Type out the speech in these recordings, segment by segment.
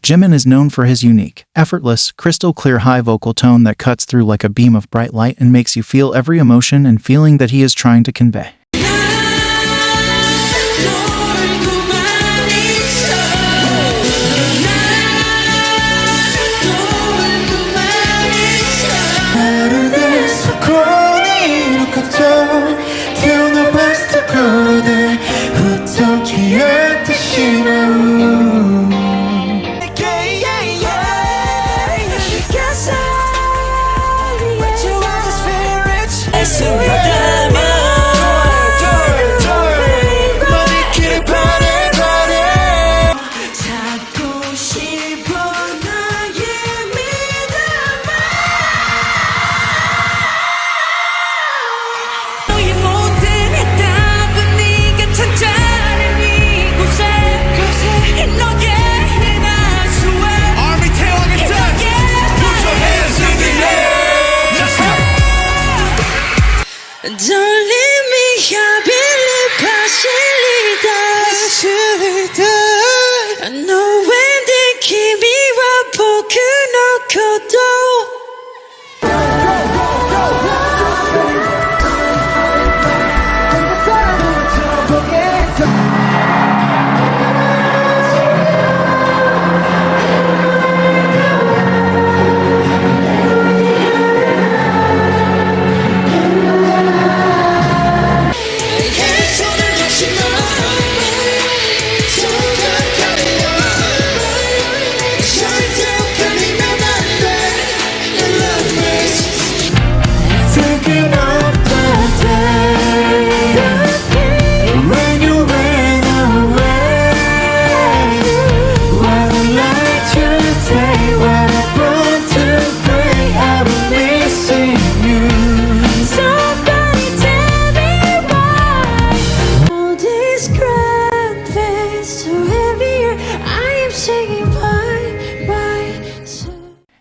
Jimin is known for his unique, effortless, crystal-clear high vocal tone that cuts through like a beam of bright light and makes you feel every emotion and feeling that he is trying to convey.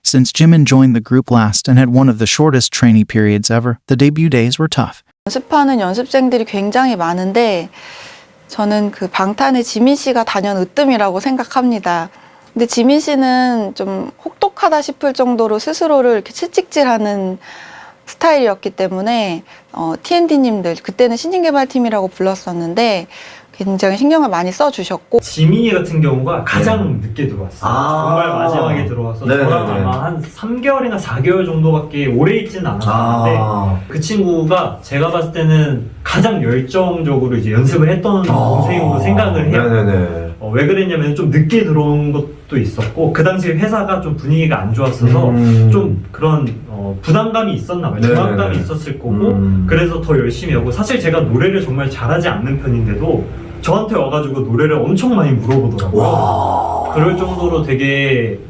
Since Jimin joined the group last and had one of the shortest trainee periods ever, the debut days were tough. 연습하는 연습생들이 굉장히 많은데 저는 그 방탄의 지민 씨가 단연 으뜸이라고 생각합니다. 근데 지민 씨는 좀 혹독하다 싶을 정도로 스스로를 이렇게 채찍질하는 스타일이었기 때문에 T&D님들, 그때는 신인개발팀이라고 불렀었는데 굉장히 신경을 많이 써주셨고, 지민이 같은 경우가 가장 늦게 들어왔어요. 정말 마지막에 들어와서 저랑 아마 한 3개월이나 4개월 정도밖에 오래 있지는 않았는데 그 친구가 제가 봤을 때는 가장 열정적으로 이제 연습을 했던 동생으로 생각을 해요. 왜 그랬냐면 좀 늦게 들어온 것도 있었고 그 당시에 회사가 좀 분위기가 안 좋았어서 좀 그런 부담감이 있었나 봐요. 중압감이 있었을 거고 그래서 더 열심히 하고, 사실 제가 노래를 정말 잘하지 않는 편인데도 저한테 와가지고 노래를 엄청 많이 물어보더라고요. 그럴 정도로 되게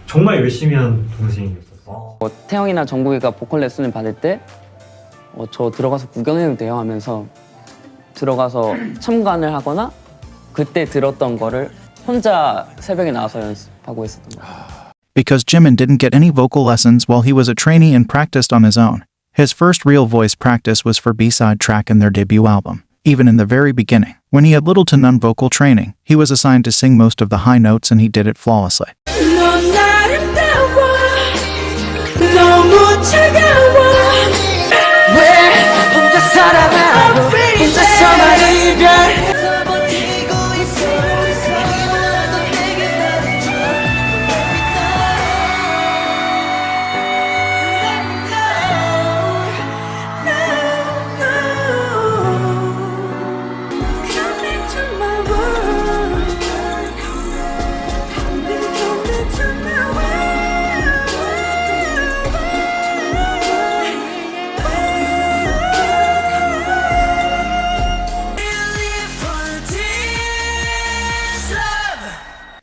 정말 열심히 한 동생이었어요. 태영이나 정국이가 보컬 레슨을 받을 때 저 들어가서 구경해도 돼요 하면서 들어가서 참관을 하거나 그때 들었던 거를 혼자 새벽에 나와서 연습하고 있었던 거예요. Because Jimin didn't get any vocal lessons while he was a trainee and practiced on his own. His first real voice practice was for B-side track in their debut album. Even in the very beginning, when he had little to none vocal training, he was assigned to sing most of the high notes and he did it flawlessly.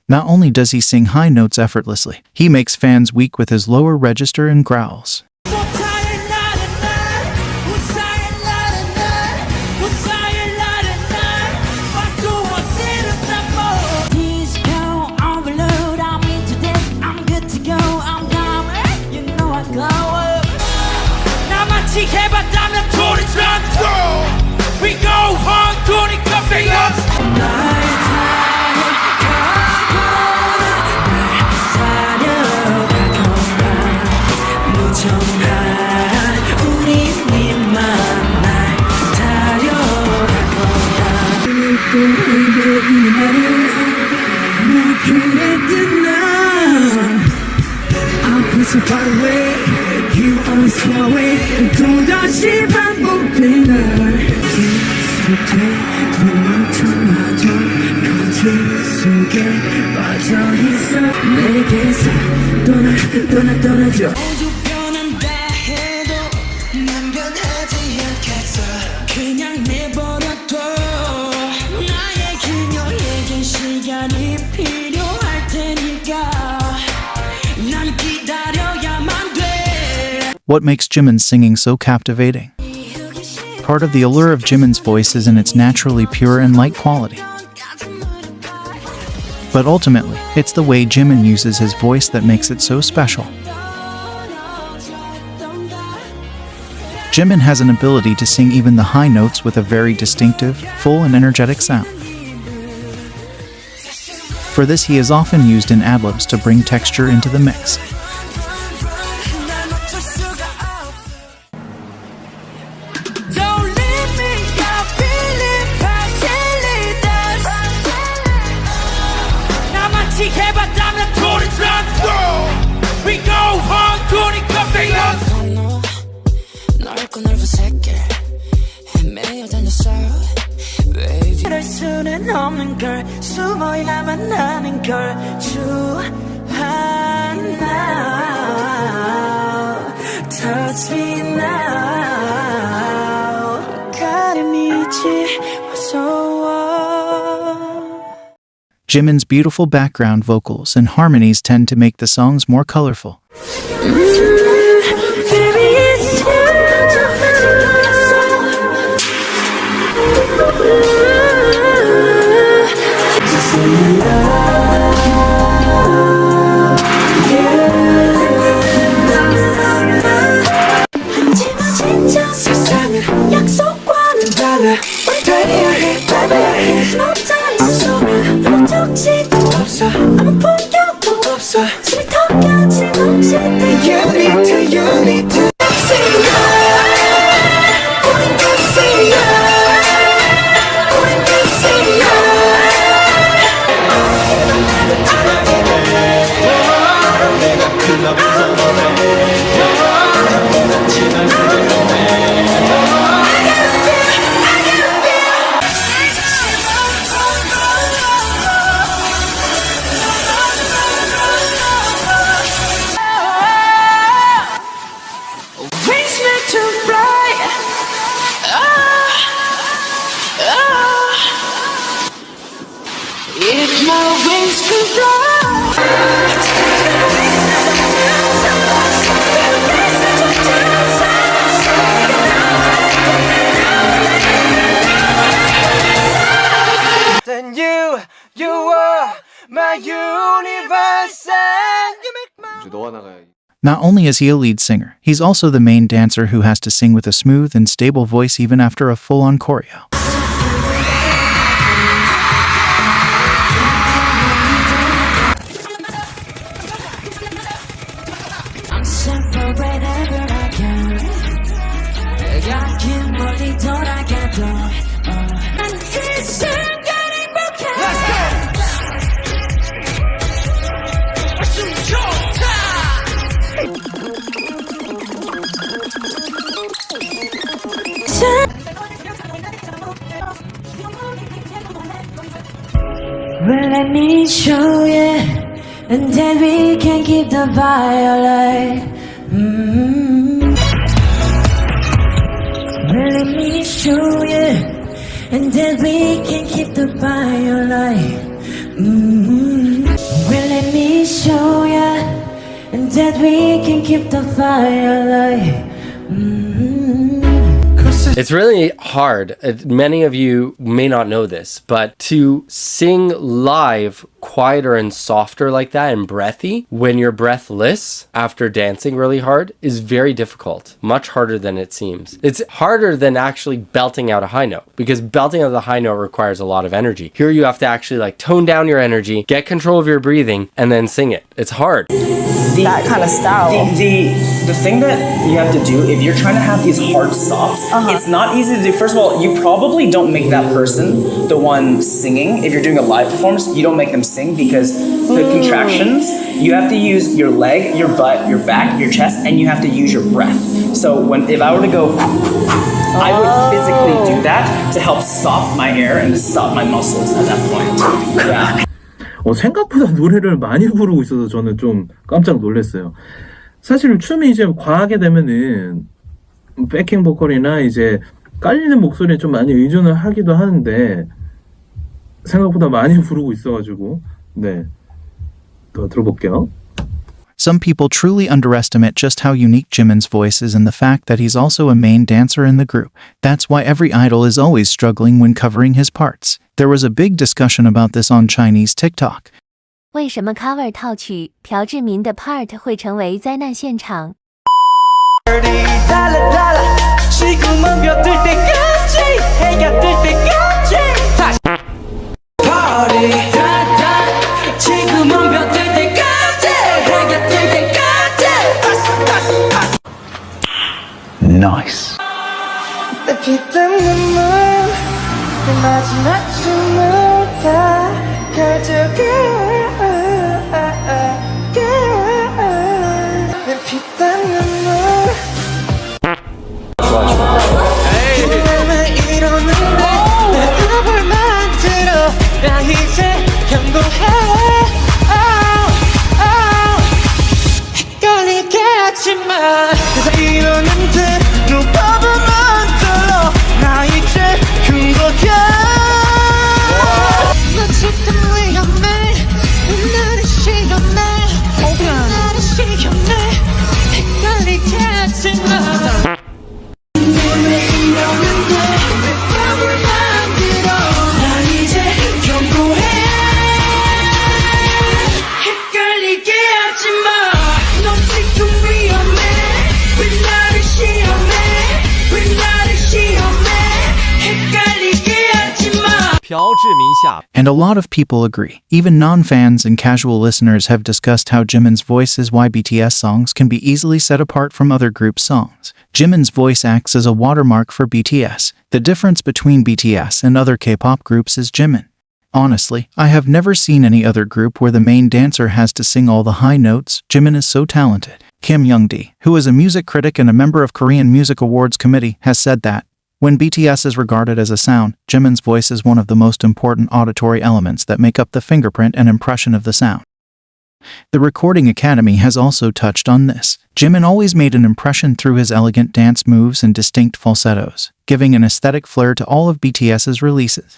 Not only does he sing high notes effortlessly, he makes fans weak with his lower register and growls. 그냥 내버려둬 나의 그녀에겐 시간이 필요할 테니까 난 기다려야만 돼. What makes Jimin's singing so captivating? Part of the allure of Jimin's voice is in its naturally pure and light quality. But ultimately, it's the way Jimin uses his voice that makes it so special. Jimin has an ability to sing even the high notes with a very distinctive, full and energetic sound. For this, he is often used in ad-libs to bring texture into the mix. 수는 없는 걸 숨어야만 하는 걸 주하나 Touch me now 가림이지 무서워. Jimin's beautiful background vocals and harmonies tend to make the songs more colorful. 약속과는 달라 달려야 해 밟아야 해 너 따라서면 아무 적지도 없어 아무 폭격도 없어 숨이 턱까지 넘칠 때 You need to say 우린 다 say 우린 다 say 내가 클럽 If my wings could fly Then you are my universe and you make my Not only is he a lead singer, he's also the main dancer who has to sing with a smooth and stable voice even after a full-on choreo. Well, let me show you, and then we can keep the fire alive. Well, let me show you, and then we can keep the fire alive. Well, let me show you, and then we can keep the fire alive. It's really hard. Many of you may not know this, but to sing live quieter and softer like that and breathy when you're breathless after dancing really hard is very difficult. Much harder than it seems. It's harder than actually belting out a high note because belting out the high note requires a lot of energy. Here you have to actually like tone down your energy, get control of your breathing, and then sing it. It's hard. That kind of style. The thing that you have to do if you're trying to have these hard stops, it's It's not easy to do. First of all, you probably don't make that person the one singing. If you're doing a live performance, you don't make them sing because the contractions, you have to use your leg, your butt, your back, your chest, and you have to use your breath. So if I were to go, I would physically do that to help stop my air and to stop my muscles at that point. Yeah. 생각보다 노래를 많이 부르고 있어서 저는 좀 깜짝 놀랐어요. 사실 춤이 이제 과하게 되면은 백킹 보컬이나 이제 깔리는 목소리에 좀 많이 의존을 하기도 하는데 생각보다 많이 부르고 있어가지고 네, 더 들어볼게요. Some people truly underestimate just how unique Jimin's voice is and the fact that he's also a main dancer in the group. That's why every idol is always struggling when covering his parts. There was a big discussion about this on Chinese TikTok. 为什么 cover 套曲朴智明的 part 会成为灾难现场？ 지금은 몇 들 때까지 해가 뜰 때까지 다시 Party 지금은 몇 들 때까지 해가 뜰 때까지 Nice. 내 피땀 눈물 내 마지막 춤을 다 가져가 내 피땀 눈물 나 이제 경고해 헷갈리게 하지마 그래서 이러는 듯 누법을 만들어 나 이제 경고해 너 지금 위험해 나를 시험해 나를 시험해 헷갈리게 하지마 And a lot of people agree. Even non-fans and casual listeners have discussed how Jimin's voice is why BTS songs can be easily set apart from other group songs. Jimin's voice acts as a watermark for BTS. The difference between BTS and other K-pop groups is Jimin. Honestly, I have never seen any other group where the main dancer has to sing all the high notes. Jimin is so talented. Kim Youngdae, who is a music critic and a member of Korean Music Awards Committee, has said that when BTS is regarded as a sound, Jimin's voice is one of the most important auditory elements that make up the fingerprint and impression of the sound. The Recording Academy has also touched on this. Jimin always made an impression through his elegant dance moves and distinct falsettos, giving an aesthetic flair to all of BTS's releases.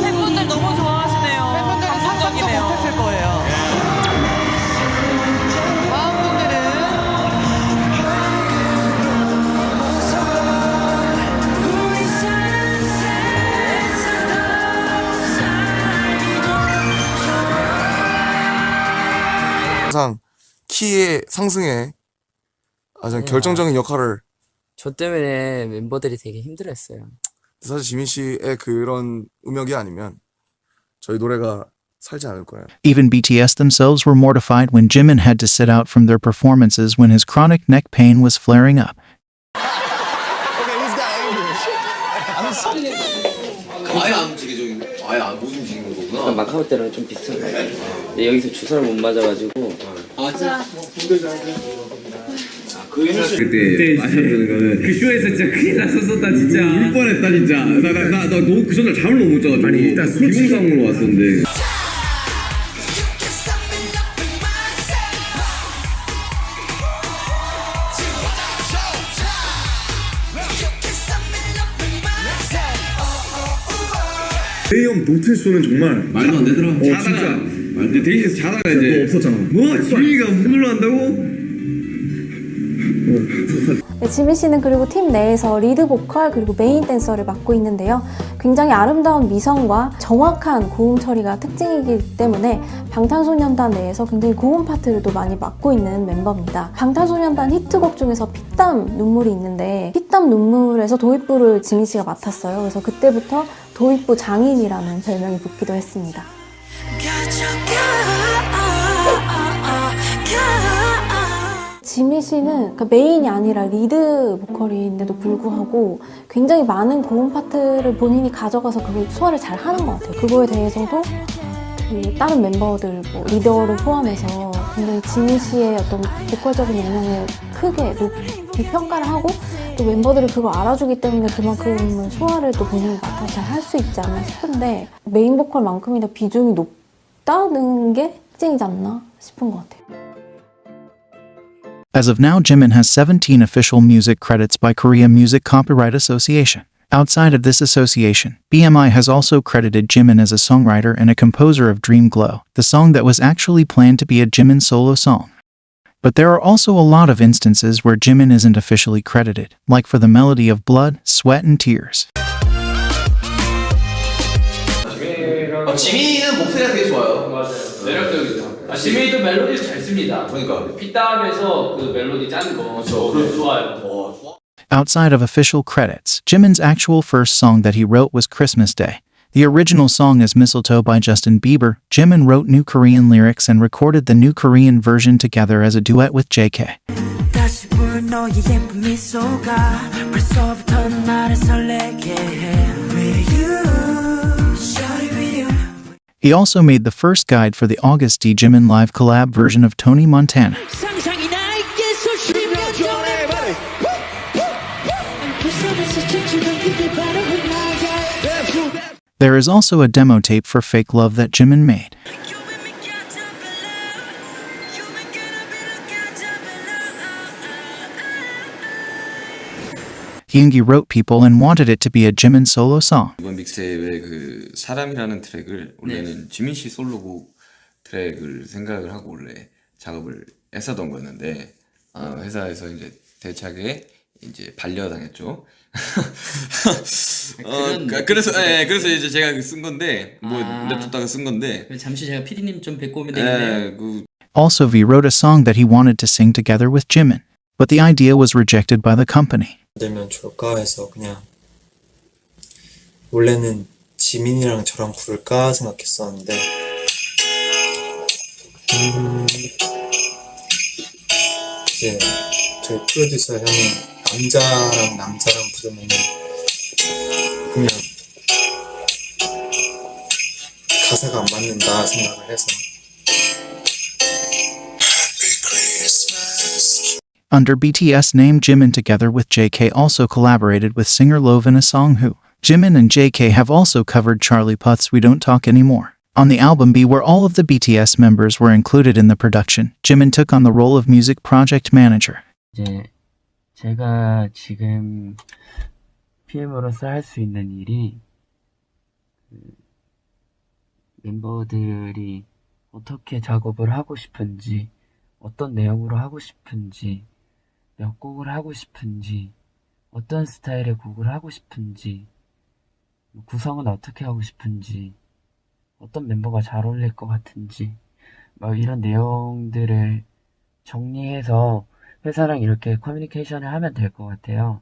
팬분들 너무 좋아하시네요. 팬분들은 상상도 못했을 거예요. 다음 분들은 항상 키의 상승에 가장 결정적인 역할을 저 때문에 멤버들이 되게 힘들었어요. 사실 지민 씨의 그런 음역이 아니면 저희 노래가 살지 않을 거예요. Even BTS themselves were mortified when Jimin had to sit out from their performances when his chronic neck pain was flaring up. 아예 안 움직이죠. 아예 안 움직이는 거구나. 마카오 때랑 좀 비슷한 거 같아요. 근데 여기서 주사를 못 맞아가지고. 그때 마셨던 거는 그 쇼에서 진짜 큰일 났었다 진짜. 울 뻔했다 진짜. 나 너무 그 전날 잠을 너무 못 자가지고. 아니 일단 비공상으로 왔었는데. A형 노트쇼는 정말 말도 안 되더라. 자다가 대기실에서 자다가 이제 없었잖아. 뭐 지민이가 문 눌러간다고? 네, 지민 씨는 그리고 팀 내에서 리드 보컬 그리고 메인 댄서를 맡고 있는데요. 굉장히 아름다운 미성과 정확한 고음 처리가 특징이기 때문에 방탄소년단 내에서 굉장히 고음 파트를 또 많이 맡고 있는 멤버입니다. 방탄소년단 히트곡 중에서 피땀 눈물이 있는데 피땀 눈물에서 도입부를 지민 씨가 맡았어요. 그래서 그때부터 도입부 장인이라는 별명이 붙기도 했습니다. 지민 씨는 메인이 아니라 리드 보컬인데도 불구하고 굉장히 많은 고음 파트를 본인이 가져가서 그걸 소화를 잘 하는 것 같아요. 그거에 대해서도 다른 멤버들, 리더를 포함해서 굉장히 지민 씨의 어떤 보컬적인 역량을 크게 높이 평가를 하고 또 멤버들이 그걸 알아주기 때문에 그만큼 소화를 또 본인이 맡아서 잘 할 수 있지 않나 싶은데 메인 보컬만큼이나 비중이 높다는 게 특징이지 않나 싶은 것 같아요. As of now, Jimin has 17 official music credits by Korea Music Copyright Association. Outside of this association, BMI has also credited Jimin as a songwriter and a composer of Dream Glow, the song that was actually planned to be a Jimin solo song. But there are also a lot of instances where Jimin isn't officially credited, like for the melody of Blood, Sweat and Tears. 지민이는 목소리가 되게 좋아요. 맞아요. 매력적이죠. 지민이도 멜로디 잘 씁니다. 그러니까. 피땀에서 그 멜로디 짜는 거 좋아요. Outside of official credits, Jimin's actual first song that he wrote was Christmas Day. The original song is Mistletoe by Justin Bieber. Jimin wrote new Korean lyrics and recorded the new Korean version together as a duet with JK. He also made the first guide for the August D Jimin live collab version of Tony Montana. There is also a demo tape for Fake Love that Jimin made. Yoongi wrote People and wanted it to be a Jimin solo song. 이번 믹스테이프의 그 사람이라는 트랙을 원래는 지민 씨 솔로곡 트랙을 생각을 하고 원래 작업을 했었던 거였는데 회사에서 이제 대차게 이제 반려당했죠. 그래서 이제 제가 쓴 건데 냅뒀다가 쓴 건데. 잠시 제가 PD님 좀 뵙고 오면 되겠네요. Also, V wrote a song that he wanted to sing together with Jimin, but the idea was rejected by the company. 만들면 좋을까 해서 그냥 원래는 지민이랑 저랑 부를까 생각했었는데 이제 저희 프로듀서 형이 남자랑 부르면 그냥 가사가 안 맞는다 생각을 해서. Under BTS name, Jimin together with JK also collaborated with singer Love in a song Who. Jimin and JK have also covered Charlie Puth's We Don't Talk Anymore. On the album B, where all of the BTS members were included in the production, Jimin took on the role of music project manager. 이제 제가 지금 PM으로서 할 수 있는 일이 멤버들이 어떻게 작업을 하고 싶은지, 어떤 내용으로 하고 싶은지, 몇 곡을 하고 싶은지, 어떤 스타일의 곡을 하고 싶은지, 구성은 어떻게 하고 싶은지, 어떤 멤버가 잘 어울릴 것 같은지, 이런 내용들을 정리해서 회사랑 이렇게 커뮤니케이션을 하면 될 것 같아요.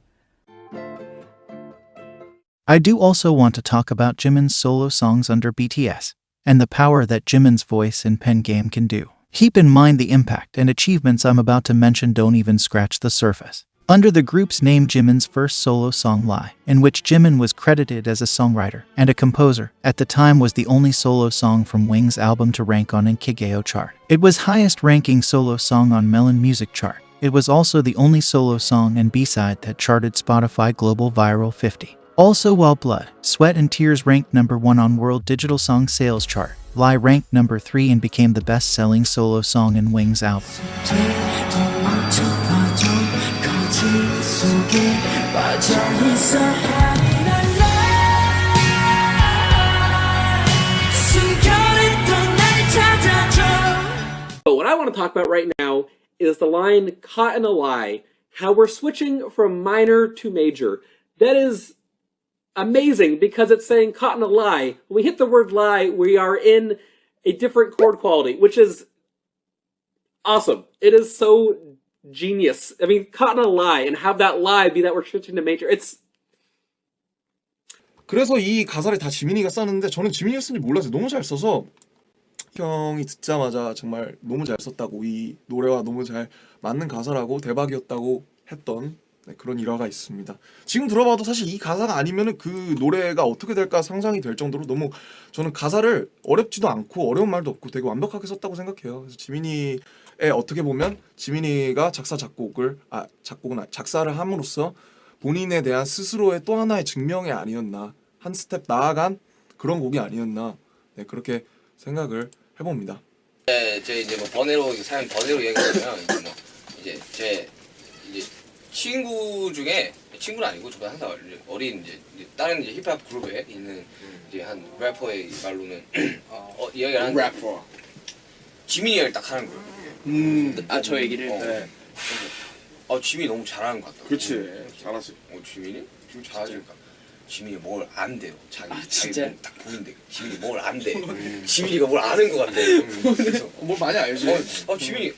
I do also want to talk about Jimin's solo songs under BTS, and the power that Jimin's voice and pen game can do. Keep in mind the impact and achievements I'm about to mention don't even scratch the surface. Under the group's name, Jimin's first solo song Lie, in which Jimin was credited as a songwriter and a composer, at the time was the only solo song from Wing's album to rank on Nkigeo chart. It was highest ranking solo song on Melon Music chart. It was also the only solo song and B-side that charted Spotify Global Viral 50. Also, while Blood, Sweat and Tears ranked number 1 on World Digital Song Sales chart, Lie ranked number 3 and became the best-selling solo song in Wing's album. But what I want to talk about right now is the line "Caught in a Lie." how we're switching from minor to major. That is amazing because it's saying caught in a lie. When we hit the word lie, we are in a different chord quality, which is awesome. It is so genius. I mean, caught in a lie and have that lie be that we're switching to major. It's 그래서 이 가사를 다 지민이가 썼는데 저는 지민이가 쓴지 몰랐어요. 너무 잘 써서 형이 듣자마자 정말 너무 잘 썼다고, 이 노래와 너무 잘 맞는 가사라고, 대박이었다고 했던 그런 일화가 있습니다. 지금 들어봐도 사실 이 가사가 아니면은 그 노래가 어떻게 될까 상상이 될 정도로 너무 저는 가사를 어렵지도 않고 어려운 말도 없고 되게 완벽하게 썼다고 생각해요. 그래서 지민이의 어떻게 보면 지민이가 작사를 함으로써 본인에 대한 스스로의 또 하나의 증명이 아니었나, 한 스텝 나아간 그런 곡이 아니었나, 네, 그렇게 생각을 해봅니다. 제 이제 뭐 번외로 사연 번외로 얘기하면 이제 제 친구 중에, 친구는 아니고 저보다 항상 어린 이제 다른 이제 힙합 그룹에 있는 이제 한 래퍼의 말로는 이야기를 하는 래퍼 지민이 얘기를 딱 하는 거예요. 저 얘기를. 네. 지민이 너무 잘하는 것 같다. 그렇지, 잘하지. 지민이 잘하지. 그러니까 지민이 뭘 안 돼요. 자기 진짜? 딱 보는데 지민이 뭘 안 돼. 지민이가 뭘 아는 것 같아. 그래서 뭘 많이 알지. 지민이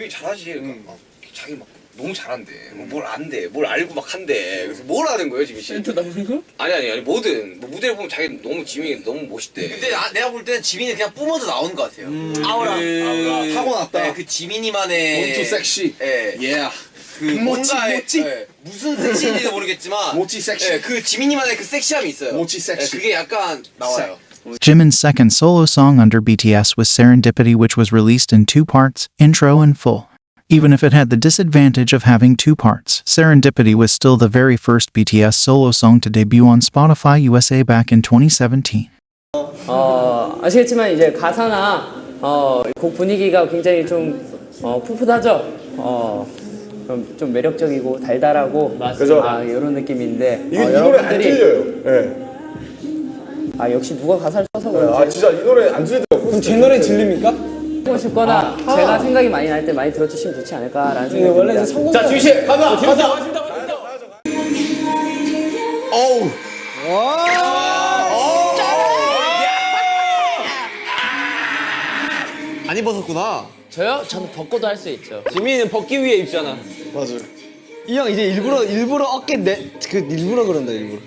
잘하지. 그러니까 자기 막 너무 잘한대. 뭘 안돼. 뭘 알고 막 한대. 그래서 뭘 아는 거예요, 지민 씨? 센터 나오는 거? 아니 뭐든 무대를 보면 자기 너무 지민이 너무 멋있대. 근데 내가 볼 때는 지민이 그냥 뿜어져 나오는 것 같아요. 아우라 타고났다. 네, 그 지민이만의 모찌 섹시. 그 뭔가 무슨 섹시인지도 모르겠지만 모찌 섹시. 그 지민이만의 그 섹시함이 있어요. 모찌 섹시. 그게 약간 나와요. Jimin's second solo song under BTS was Serendipity, which was released in 2 parts, intro and full. Even if it had the disadvantage of having 2 parts, Serendipity was still the very first BTS solo song to debut on Spotify USA back in 2017. 아시겠지만 이제 가사나 곡 분위기가 굉장히 좀 풋풋하죠. 좀 매력적이고 달달하고 이런 느낌인데 이 노래 안 들려요. 네. 역시 누가 가사를 써서 그런지. 진짜 이 노래 안 들리더라고. 그럼 제 노래 들립니까? 하고 싶거나 제가 생각이 많이 날 때 많이 들어주시면 좋지 않을까라는 생각이 원래 이제 듭니다. 성공. 자, 지민 씨 가자. 어우. 안 입었었구나. 저요? 저는 벗고도 할 수 있죠. 지민이는 벗기 위해 입잖아. 맞아. 이 형 이제 일부러 어깨 일부러 그런다 일부러.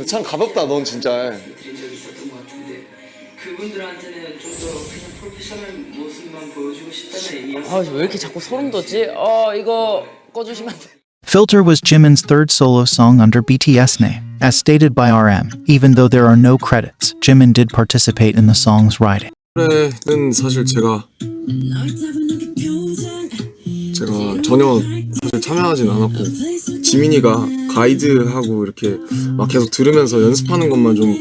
참 가볍다, 넌 진짜. 그분들한테는 좀 더 그냥 프로페셔널 모습만 보여주고 싶다는 의미였어요. 왜 이렇게 자꾸 소름 돋지? 이거 꺼주시면 안 돼. Filter was Jimin's third solo song under BTS name. As stated by RM, even though there are no credits, Jimin did participate in the song's writing. 노래는 사실 제가 전혀 사실 참여하진 않았고, 지민이가 가이드하고 이렇게 막 계속 들으면서 연습하는 것만 좀,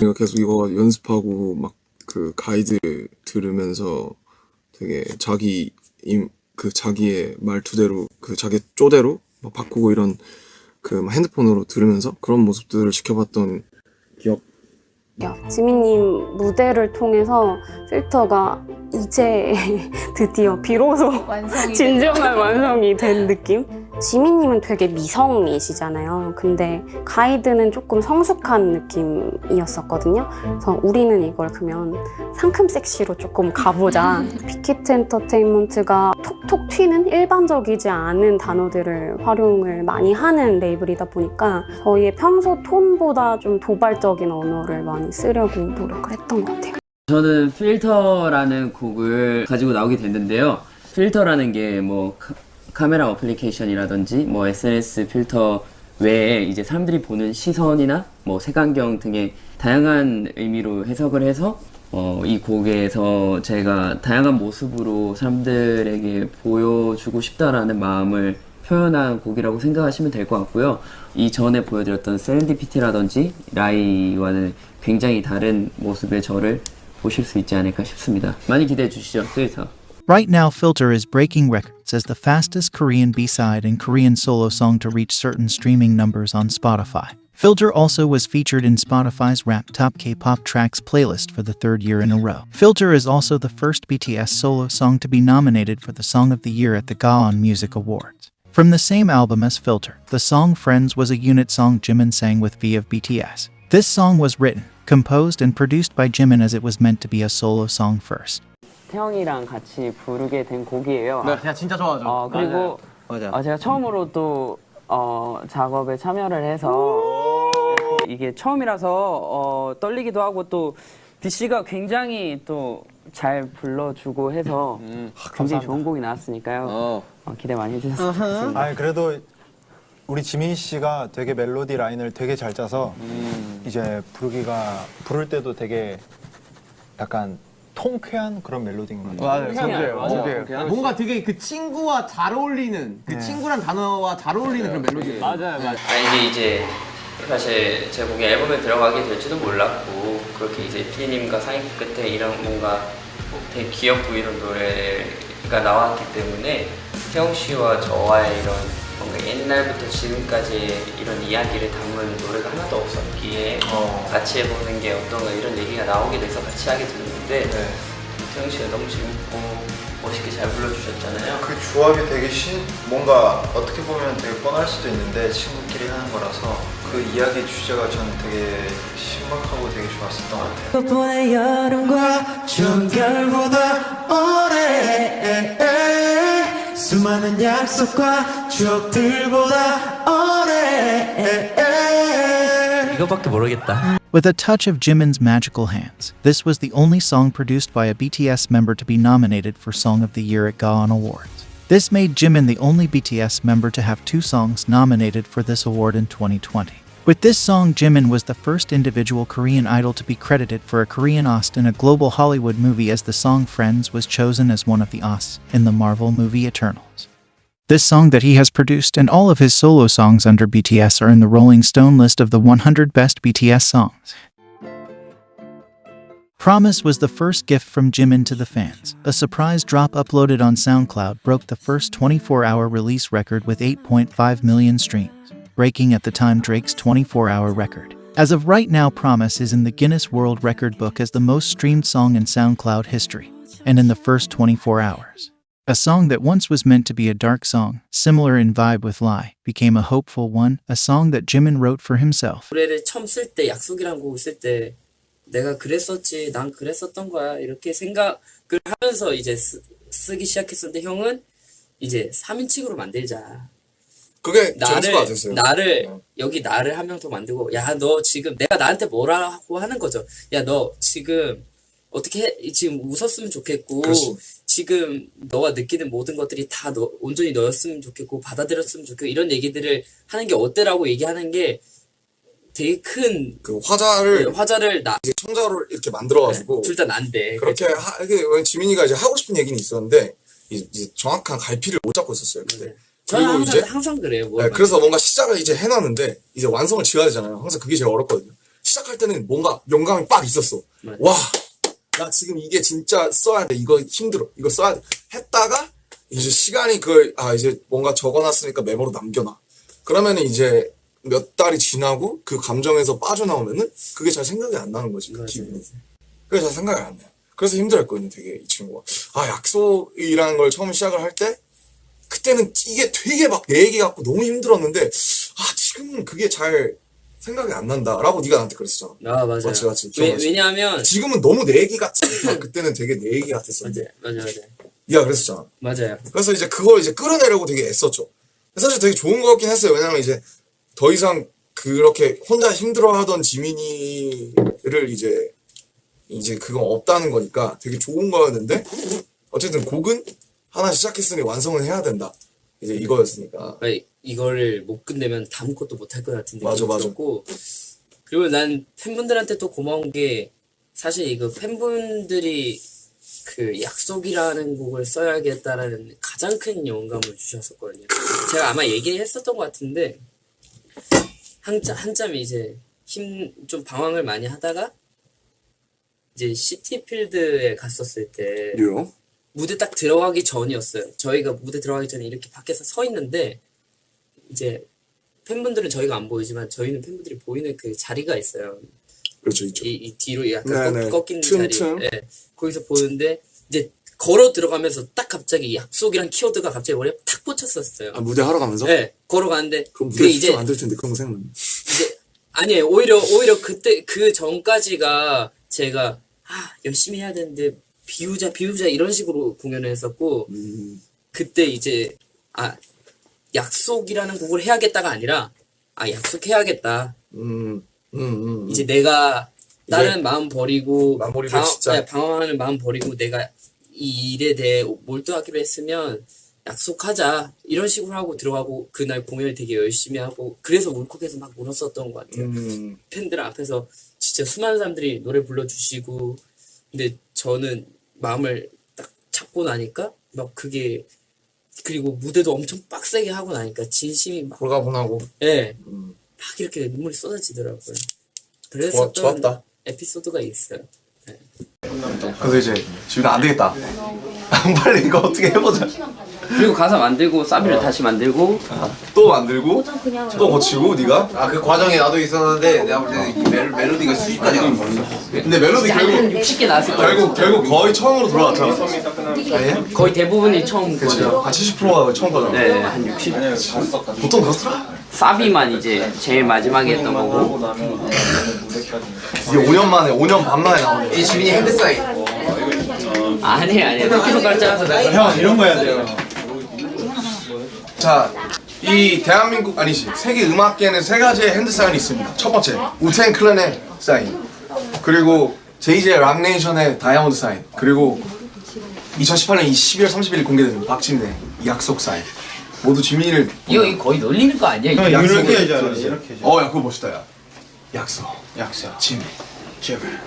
내가 계속 이거 연습하고 막 그 가이드 들으면서 되게 자기의 말투대로 자기 쪼대로 막 바꾸고 이런 핸드폰으로 들으면서 그런 모습들을 지켜봤던 기억. 지민님 무대를 통해서 필터가 이제 드디어 비로소 진정한 완성이 된 느낌? 지민님은 되게 미성이시잖아요. 근데 가이드는 조금 성숙한 느낌이었었거든요. 그래서 우리는 이걸 그러면 상큼 섹시로 조금 가보자. 빅히트 엔터테인먼트가 톡톡 튀는 일반적이지 않은 단어들을 활용을 많이 하는 레이블이다 보니까 저희의 평소 톤보다 좀 도발적인 언어를 많이 쓰려고 노력을 했던 것 같아요. 저는 필터라는 곡을 가지고 나오게 됐는데요. 필터라는 게 카메라 어플리케이션이라든지 SNS 필터 외에 이제 사람들이 보는 시선이나 색안경 등의 다양한 의미로 해석을 해서 이 곡에서 제가 다양한 모습으로 사람들에게 보여주고 싶다라는 마음을 표현한 곡이라고 생각하시면 될 것 같고요. 이전에 보여드렸던 세렌디피티라든지 라이와는 굉장히 다른 모습의 저를 보실 수 있지 않을까 싶습니다. 많이 기대해 주시죠. 트위터. Right now, Filter is breaking records as the fastest Korean B-side and Korean solo song to reach certain streaming numbers on Spotify. Filter also was featured in Spotify's Rap Top K-pop Tracks playlist for the third year in a row. Filter is also the first BTS solo song to be nominated for the Song of the Year at the Gaon Music Awards. From the same album as Filter, the song Friends was a unit song Jimin sang with V of BTS. This song was written, composed and produced by Jimin as it was meant to be a solo song first. 태영이랑 같이 부르게 된 곡이에요. 네, 제가 진짜 좋아하죠. 그리고 제가 처음으로 또 작업에 참여를 해서 이게 처음이라서 떨리기도 하고 또 BC가 굉장히 또 잘 불러주고 해서 굉장히 좋은 곡이 나왔으니까요. 기대 많이 해주셨으면 좋겠습니다. 아니 그래도 우리 지민 씨가 되게 멜로디 라인을 되게 잘 짜서 이제 부를 때도 되게 약간 통쾌한 그런 멜로디인 것 같아요. 맞아요. 뭔가 되게 그 친구와 잘 어울리는 그 친구란 단어와 잘 어울리는 그런 멜로디예요. 맞아요. 이제 사실 제 곡이 앨범에 들어가게 될지도 몰랐고 그렇게 이제 피디님과 상의 끝에 이런 뭔가 되게 귀엽고 이런 노래가 나왔기 때문에 태영 씨와 저와의 이런 뭔가 옛날부터 지금까지 이런 이야기를 담은 노래가 하나도 없었기에 같이 해보는 게 어떤가 이런 얘기가 나오게 돼서 같이 하게 됐는데 태영 씨가 너무 재밌고 멋있게 잘 불러주셨잖아요. 그 조합이 되게 뭔가 어떻게 보면 되게 뻔할 수도 있는데 친구끼리 하는 거라서 그 이야기 주제가 저는 되게 신박하고 되게 좋았었던 것 같아요. 덕분에 여름과 추운 겨울보다 오래 수많은 약속과 추억들보다 오래 이거밖에 모르겠다. With a touch of Jimin's magical hands, this was the only song produced by a BTS member to be nominated for Song of the Year at Gaon Awards. This made Jimin the only BTS member to have 2 songs nominated for this award in 2020. With this song, Jimin was the first individual Korean idol to be credited for a Korean OST in a global Hollywood movie, as the song Friends was chosen as one of the OSTs in the Marvel movie Eternals. This song that he has produced and all of his solo songs under BTS are in the Rolling Stone list of the 100 best BTS songs. Promise was the first gift from Jimin to the fans. A surprise drop uploaded on SoundCloud broke the first 24-hour release record with 8.5 million streams, breaking at the time Drake's 24-hour record. As of right now, Promise is in the Guinness World Record book as the most streamed song in SoundCloud history, and in the first 24 hours. A song that once was meant to be a dark song, similar in vibe with Lie, became a hopeful one, a song that Jimin wrote for himself. 노래를 처음 쓸 때 약속이란 곡을 쓸 때 내가 그랬었지, 난 그랬었던 거야 이렇게 생각을 하면서 이제 쓰기 시작했었는데 형은 이제 3인칭으로 만들자. 그게 재밌을 됐어요. 여기 나를 한 명 더 만들고 야 너 지금 내가 나한테 뭐라고 하는 거죠. 야 너 지금 어떻게 해? 지금 웃었으면 좋겠고 그렇지. 지금 너가 느끼는 모든 것들이 다 온전히 너였으면 좋겠고 받아들였으면 좋겠고 이런 얘기들을 하는 게 어때라고 얘기하는 게 되게 큰 그 화자를 이제 청자로 이렇게 만들어가지고 둘 다 난데 그렇게 이게 지민이가 이제 하고 싶은 얘기는 있었는데 이제 정확한 갈피를 못 잡고 있었어요 그때. 저는 항상 그래요. 그래서 뭔가 시작을 이제 해놨는데 이제 완성을 지어야 되잖아요. 항상 그게 제일 어렵거든요. 시작할 때는 뭔가 영감이 빡 있었어. 와, 나 지금 이게 진짜 써야 돼. 이거 힘들어. 이거 써야 돼. 했다가 이제 시간이 이제 뭔가 적어놨으니까 메모로 남겨놔. 그러면은 이제 몇 달이 지나고 그 감정에서 빠져나오면은 그게 잘 생각이 안 나는 거지. 그 기분이. 그게 잘 생각이 안 나요. 그래서 힘들었거든요. 되게 이 친구가. 약속이라는 걸 처음 시작을 할 때 그때는 이게 되게 막 내 얘기 같고 너무 힘들었는데 지금은 그게 잘 생각이 안 난다라고 네가 나한테 그랬었잖아. 맞아요. 맞지. 왜냐하면 지금은 너무 내 얘기 같지 않다. 그때는 되게 내 얘기 같았었는데. 맞아요. 네가 그랬었잖아. 맞아요. 그래서 이제 그걸 이제 끌어내려고 되게 애썼죠. 사실 되게 좋은 것 같긴 했어요. 왜냐면 이제 더 이상 그렇게 혼자 힘들어하던 지민이를 이제 그건 없다는 거니까 되게 좋은 거였는데 어쨌든 곡은 하나 시작했으니 완성을 해야 된다. 이제 이거였으니까. 이거를 못 끝내면 다음 것도 못 할 것 같은데. 맞아. 그리고 난 팬분들한테 또 고마운 게 사실 이거 팬분들이 그 약속이라는 곡을 써야겠다라는 가장 큰 영감을 주셨었거든요. 제가 아마 얘기했었던 것 같은데 한참 이제 좀 방황을 많이 하다가 이제 시티필드에 갔었을 때 무대 딱 들어가기 전이었어요. 저희가 무대 들어가기 전에 이렇게 밖에서 서 있는데 이제 팬분들은 저희가 안 보이지만 저희는 팬분들이 보이는 그 자리가 있어요. 그렇죠, 있죠. 이 뒤로 약간 네네. 꺾이는 틈. 자리. 네. 거기서 보는데 이제 걸어 들어가면서 딱 갑자기 약속이란 키워드가 갑자기 머리에 탁 꽂혔었어요. 아, 무대 하러 가면서? 네. 걸어가는데 그럼 그게 무대 이제 추천 안될 텐데 그런 거 생각나네. 이제 아니에요. 오히려 그때 그 전까지가 제가 열심히 해야 되는데 비우자 이런 식으로 공연을 했었고 그때 이제 약속이라는 곡을 해야겠다가 아니라 약속해야겠다. 이제 내가 다른 마음 버리고 방황하는 마음 버리고 내가 이 일에 대해 몰두하기로 했으면 약속하자 이런 식으로 하고 들어가고 그날 공연을 되게 열심히 하고 그래서 울컥해서 막 울었었던 것 같아요. 팬들 앞에서 진짜 수많은 사람들이 노래 불러주시고 근데 저는 마음을 딱 잡고 나니까 막 그게 그리고 무대도 엄청 빡세게 하고 나니까 진심이 막 홀가분하고 네, 막 이렇게 눈물이 쏟아지더라고요. 그래서 좋았다. 에피소드가 있어요. 네. 그래서 이제 지금 안 되겠다. 빨리 이거 어떻게 해보자. 그리고 가사 만들고 사비를 다시 만들고 또 만들고 또 고치고 네가 그 과정에 나도 있었는데 내가 볼 때는 이 멜로디가 수십까지 가는 거였어. 근데 멜로디 결국 60개 나왔을 거예요. 결국 거의 처음으로 돌아왔잖아. 거의 대부분이 처음 그렇죠. 한 70%가 처음 거잖아. 네, 한 60. 보통 그렇더라. 사비만 이제 제일 마지막에 했던 거고. 이게 5년 만에 5년 반 만에 나오네. 이 지민이 핸드 사인. 아니에요. 토끼손가락 잘라서 형 이런 거 해야 돼요. 자, 이 대한민국 아니지 세계 음악계에는 세 가지의 핸드 사인이 있습니다. 첫 번째 우텐 클랜의 사인, 그리고 JJ 락네이션의 다이아몬드 사인, 그리고 2018년 12월 30일 공개된 박진의 약속 사인. 모두 지민이를 이거 거의 놀리는 거 아니야? 형 이렇게 해야지 이렇게. 야 그거 멋있다 야. 약속 지민 제발.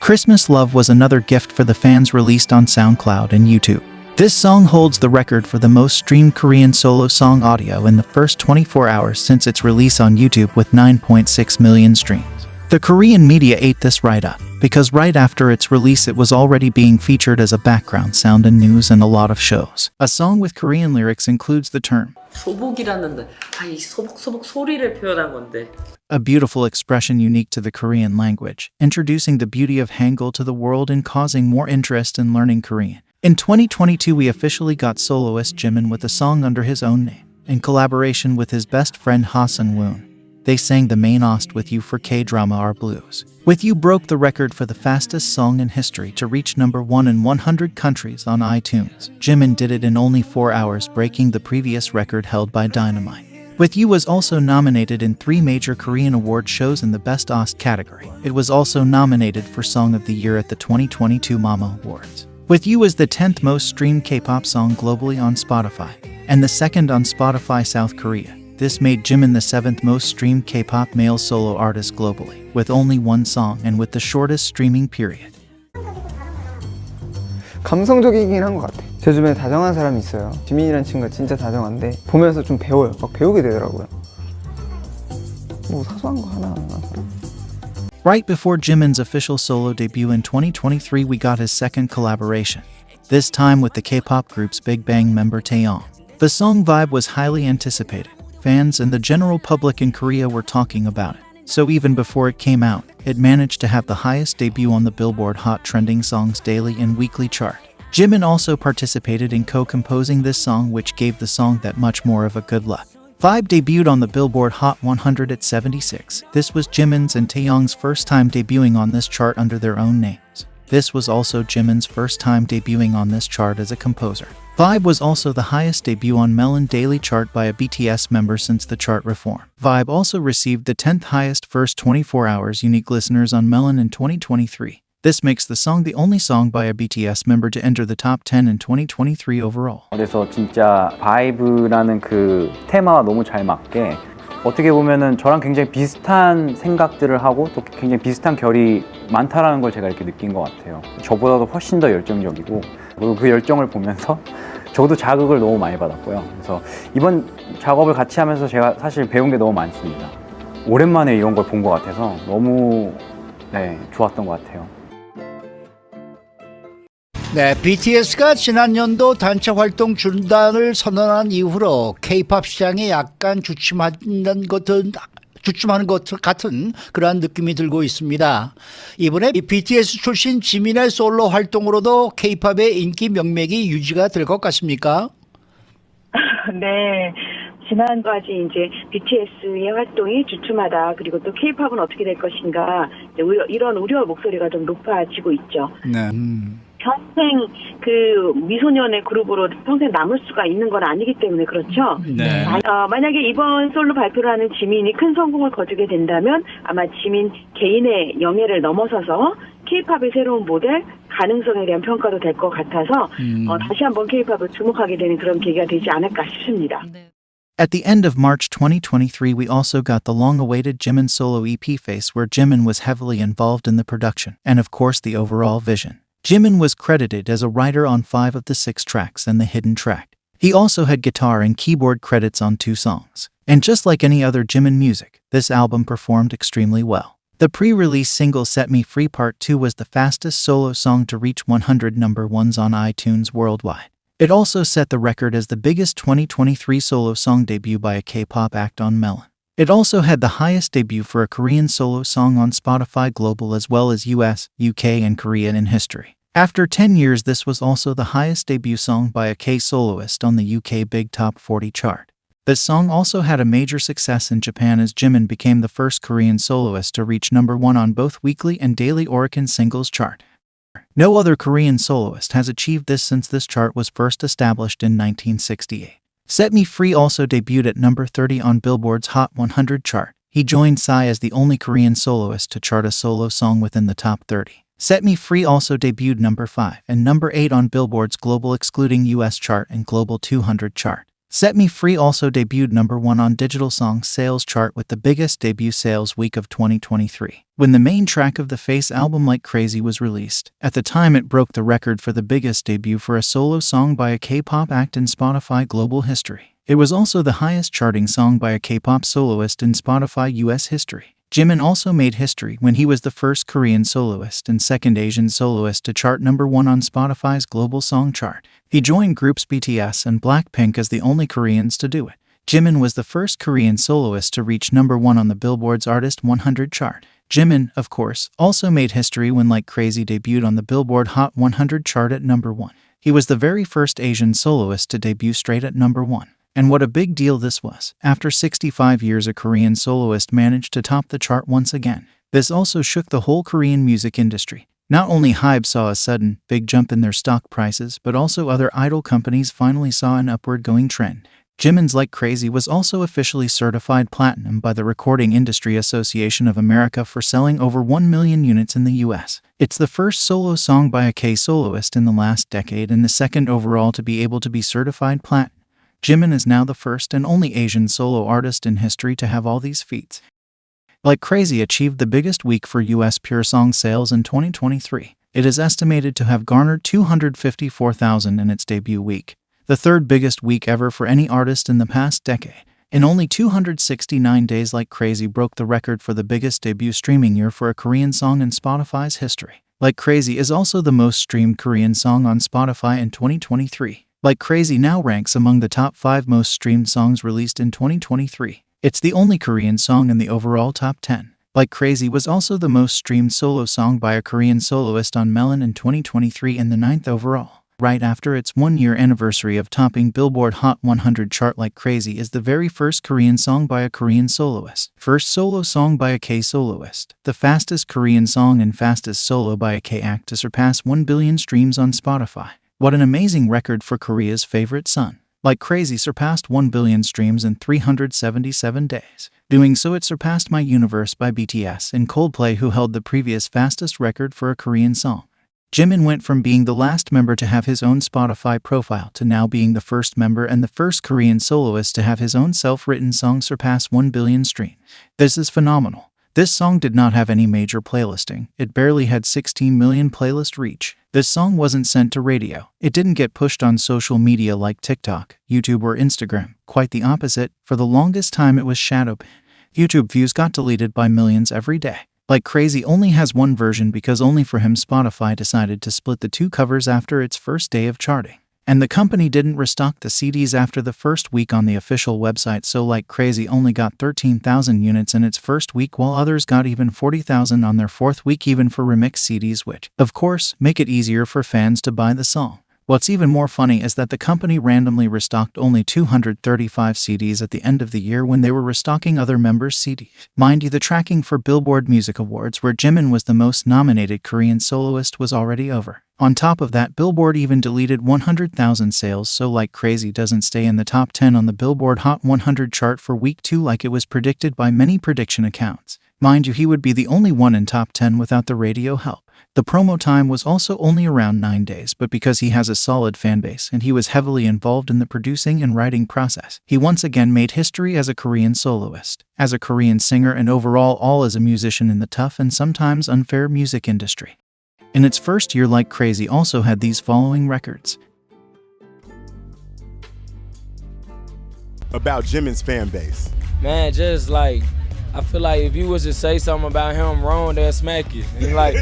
Christmas Love was another gift for the fans released on SoundCloud and YouTube. This song holds the record for the most streamed Korean solo song audio in the first 24 hours since its release on YouTube with 9.6 million streams. The Korean media ate this right up, because right after its release it was already being featured as a background sound in news and a lot of shows. A song with Korean lyrics includes the term 소복이라는 이 소복 소리를 표현한 건데. a beautiful expression unique to the Korean language, introducing the beauty of Hangul to the world and causing more interest in learning Korean. In 2022, we officially got soloist Jimin with a song under his own name, in collaboration with his best friend Ha Sun-woon. They sang the main OST With You for K-drama Our Blues. With You broke the record for the fastest song in history to reach number 1 in 100 countries on iTunes. Jimin did it in only 4 hours, breaking the previous record held by Dynamite. With You was also nominated in 3 major Korean award shows in the Best OST category. It was also nominated for Song of the Year at the 2022 Mama Awards. With You is the 10th most streamed K-pop song globally on Spotify, and the 2nd on Spotify South Korea. This made Jimin the 7th most streamed K-pop male solo artist globally, with only 1 song and with the shortest streaming period. 감성적이긴 한 것 같아. 제 주변에 다정한 사람이 있어요. 지민이라는 친구가 진짜 다정한데 보면서 좀 배워요. 막 배우게 되더라고요. 뭐 사소한 거 하나. Right before Jimin's official solo debut in 2023, we got his second collaboration, this time with the K-pop group's Big Bang member Taeyong. The song Vibe was highly anticipated. Fans and the general public in Korea were talking about it. So even before it came out, it managed to have the highest debut on the Billboard Hot Trending Songs daily and weekly chart. Jimin also participated in co-composing this song, which gave the song that much more of a good look. Vibe debuted on the Billboard Hot 100 at 76. This was Jimin's and Taeyong's first time debuting on this chart under their own names. This was also Jimin's first time debuting on this chart as a composer. Vibe was also the highest debut on Melon Daily chart by a BTS member since the chart reform. Vibe also received the 10th highest first 24 hours unique listeners on Melon in 2023. This makes the song the only song by a BTS member to enter the top 10 in 2023 overall. 그래서 진짜 바이브라는 그 테마와 너무 잘 맞게 어떻게 보면은 저랑 굉장히 비슷한 생각들을 하고 또 굉장히 비슷한 결이 많다라는 걸 제가 이렇게 느낀 것 같아요. 저보다도 훨씬 더 열정적이고 그리고 그 열정을 보면서 저도 자극을 너무 많이 받았고요. 그래서 이번 작업을 같이 하면서 제가 사실 배운 게 너무 많습니다. 오랜만에 이런 걸 본 것 같아서 너무 좋았던 것 같아요. 네, BTS가 지난 연도 단체 활동 중단을 선언한 이후로 K-팝 시장이 약간 주춤하는 것 같은 그러한 느낌이 들고 있습니다. 이번에 BTS 출신 지민의 솔로 활동으로도 K-팝의 인기 명맥이 유지가 될 것 같습니까? 네. 지난까지 이제 BTS의 활동이 주춤하다. 그리고 또 K-팝은 어떻게 될 것인가. 이런 우려 목소리가 좀 높아지고 있죠. 네. 평생 그 미소년의 그룹으로 평생 남을 수가 있는 건 아니기 때문에 그렇죠. 네. 만약에 이번 솔로 발표를 하는 지민이 큰 성공을 거두게 된다면 아마 지민 개인의 영예를 넘어서서 K-팝의 새로운 모델 가능성에 대한 평가도 될 것 같아서 다시 한번 K-팝을 주목하게 되는 그런 계기가 되지 않을까 싶습니다. At the end of March 2023, we also got the long-awaited Jimin solo EP Face, where Jimin was heavily involved in the production, and of course the overall vision. Jimin was credited as a writer on 5 of the 6 tracks and the hidden track. He also had guitar and keyboard credits on 2 songs. And just like any other Jimin music, this album performed extremely well. The pre-release single Set Me Free Part 2 was the fastest solo song to reach 100 number ones on iTunes worldwide. It also set the record as the biggest 2023 solo song debut by a K-pop act on Melon. It also had the highest debut for a Korean solo song on Spotify Global as well as US, UK, and Korea in history. After 10 years, this was also the highest debut song by a K-soloist on the UK Big Top 40 chart. This song also had a major success in Japan as Jimin became the first Korean soloist to reach number 1 on both weekly and daily Oricon singles chart. No other Korean soloist has achieved this since this chart was first established in 1968. Set Me Free also debuted at number 30 on Billboard's Hot 100 chart. He joined Psy as the only Korean soloist to chart a solo song within the top 30. Set Me Free also debuted number 5 and number 8 on Billboard's Global excluding US chart and Global 200 chart. Set Me Free also debuted number 1 on Digital Song Sales chart with the biggest debut sales week of 2023. When the main track of the Face album Like Crazy was released, at the time it broke the record for the biggest debut for a solo song by a K-pop act in Spotify global history. It was also the highest charting song by a K-pop soloist in Spotify US history. Jimin also made history when he was the first Korean soloist and second Asian soloist to chart number 1 on Spotify's global song chart. He joined groups BTS and Blackpink as the only Koreans to do it. Jimin was the first Korean soloist to reach number 1 on the Billboard's Artist 100 chart. Jimin, of course, also made history when Like Crazy debuted on the Billboard Hot 100 chart at number 1. He was the very first Asian soloist to debut straight at number 1. And what a big deal this was. After 65 years, a Korean soloist managed to top the chart once again. This also shook the whole Korean music industry. Not only HYBE saw a sudden, big jump in their stock prices, but also other idol companies finally saw an upward-going trend. Jimin's Like Crazy was also officially certified platinum by the Recording Industry Association of America for selling over 1 million units in the US. It's the first solo song by a K-soloist in the last decade and the second overall to be able to be certified platinum. Jimin is now the first and only Asian solo artist in history to have all these feats. Like Crazy achieved the biggest week for US pure song sales in 2023. It is estimated to have garnered 254,000 in its debut week, the third biggest week ever for any artist in the past decade. In only 269 days, Like Crazy broke the record for the biggest debut streaming year for a Korean song in Spotify's history. Like Crazy is also the most streamed Korean song on Spotify in 2023. Like Crazy now ranks among the top 5 most streamed songs released in 2023. It's the only Korean song in the overall top 10. Like Crazy was also the most streamed solo song by a Korean soloist on Melon in 2023 and the 9th overall. Right after its 1-year anniversary of topping Billboard Hot 100 chart, Like Crazy is the very first Korean song by a Korean soloist, first solo song by a K-soloist, the fastest Korean song and fastest solo by a K-act to surpass 1 billion streams on Spotify. What an amazing record for Korea's favorite son. Like Crazy surpassed 1 billion streams in 377 days. Doing so, it surpassed My Universe by BTS and Coldplay, who held the previous fastest record for a Korean song. Jimin went from being the last member to have his own Spotify profile to now being the first member and the first Korean soloist to have his own self-written song surpass 1 billion streams. This is phenomenal. This song did not have any major playlisting. It barely had 16 million playlist reach. This song wasn't sent to radio. It didn't get pushed on social media like TikTok, YouTube, or Instagram. Quite the opposite. For the longest time, it was shadow banned. YouTube views got deleted by millions every day. Like Crazy only has one version because only for him Spotify decided to split the two covers after its first day of charting. And the company didn't restock the CDs after the first week on the official website, so Like Crazy only got 13,000 units in its first week while others got even 40,000 on their fourth week, even for remix CDs, which, of course, make it easier for fans to buy the song. What's even more funny is that the company randomly restocked only 235 CDs at the end of the year when they were restocking other members' CDs. Mind you, the tracking for Billboard Music Awards, where Jimin was the most nominated Korean soloist, was already over. On top of that, Billboard even deleted 100,000 sales, so Like Crazy doesn't stay in the top 10 on the Billboard Hot 100 chart for week 2 like it was predicted by many prediction accounts. Mind you, he would be the only one in top 10 without the radio help. The promo time was also only around 9 days, but because he has a solid fanbase and he was heavily involved in the producing and writing process, he once again made history as a Korean soloist, as a Korean singer, and overall all as a musician in the tough and sometimes unfair music industry. In its first year, Like Crazy also had these following records. About Jimin's fan base. Man, just like, I feel like if you was to say something about him wrong, they'll smack you. And like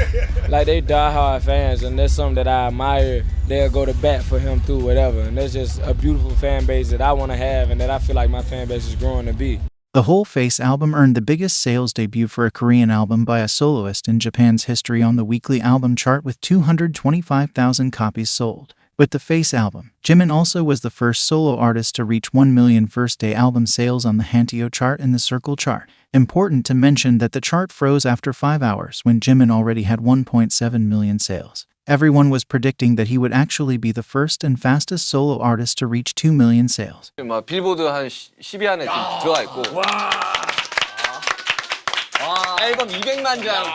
they diehard fans, and that's something that I admire. They'll go to bat for him through whatever. And that's just a beautiful fan base that I want to have and that I feel like my fan base is growing to be. The whole Face album earned the biggest sales debut for a Korean album by a soloist in Japan's history on the weekly album chart with 225,000 copies sold. With the Face album, Jimin also was the first solo artist to reach 1 million first-day album sales on the Hanteo chart and the Circle chart. Important to mention that the chart froze after 5 hours when Jimin already had 1.7 million sales. Everyone was predicting that he would actually be the first and fastest solo artist to reach 2 million sales. 막 빌보드 한 10위 안에 지금 들어가 있고. 앨범 200만 장.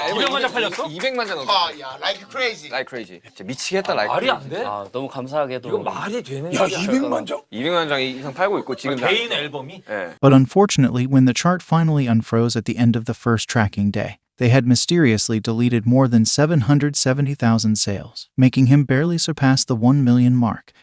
앨범 200만 장 팔렸어? 200만 장 넘었어. 야, like crazy. Like crazy. 진짜 미치겠다, like 말이 crazy. 안 돼? 아, 너무 감사하게도. 이건 말이 되는 야, 일이야. 200만 장? 200만 장 이상 팔고 있고 지금 개인 앨범이? 네. But unfortunately, when the chart finally unfroze at the end of the first tracking day, they had mysteriously deleted more than 770,000 sales, making him barely surpass the 1 million mark.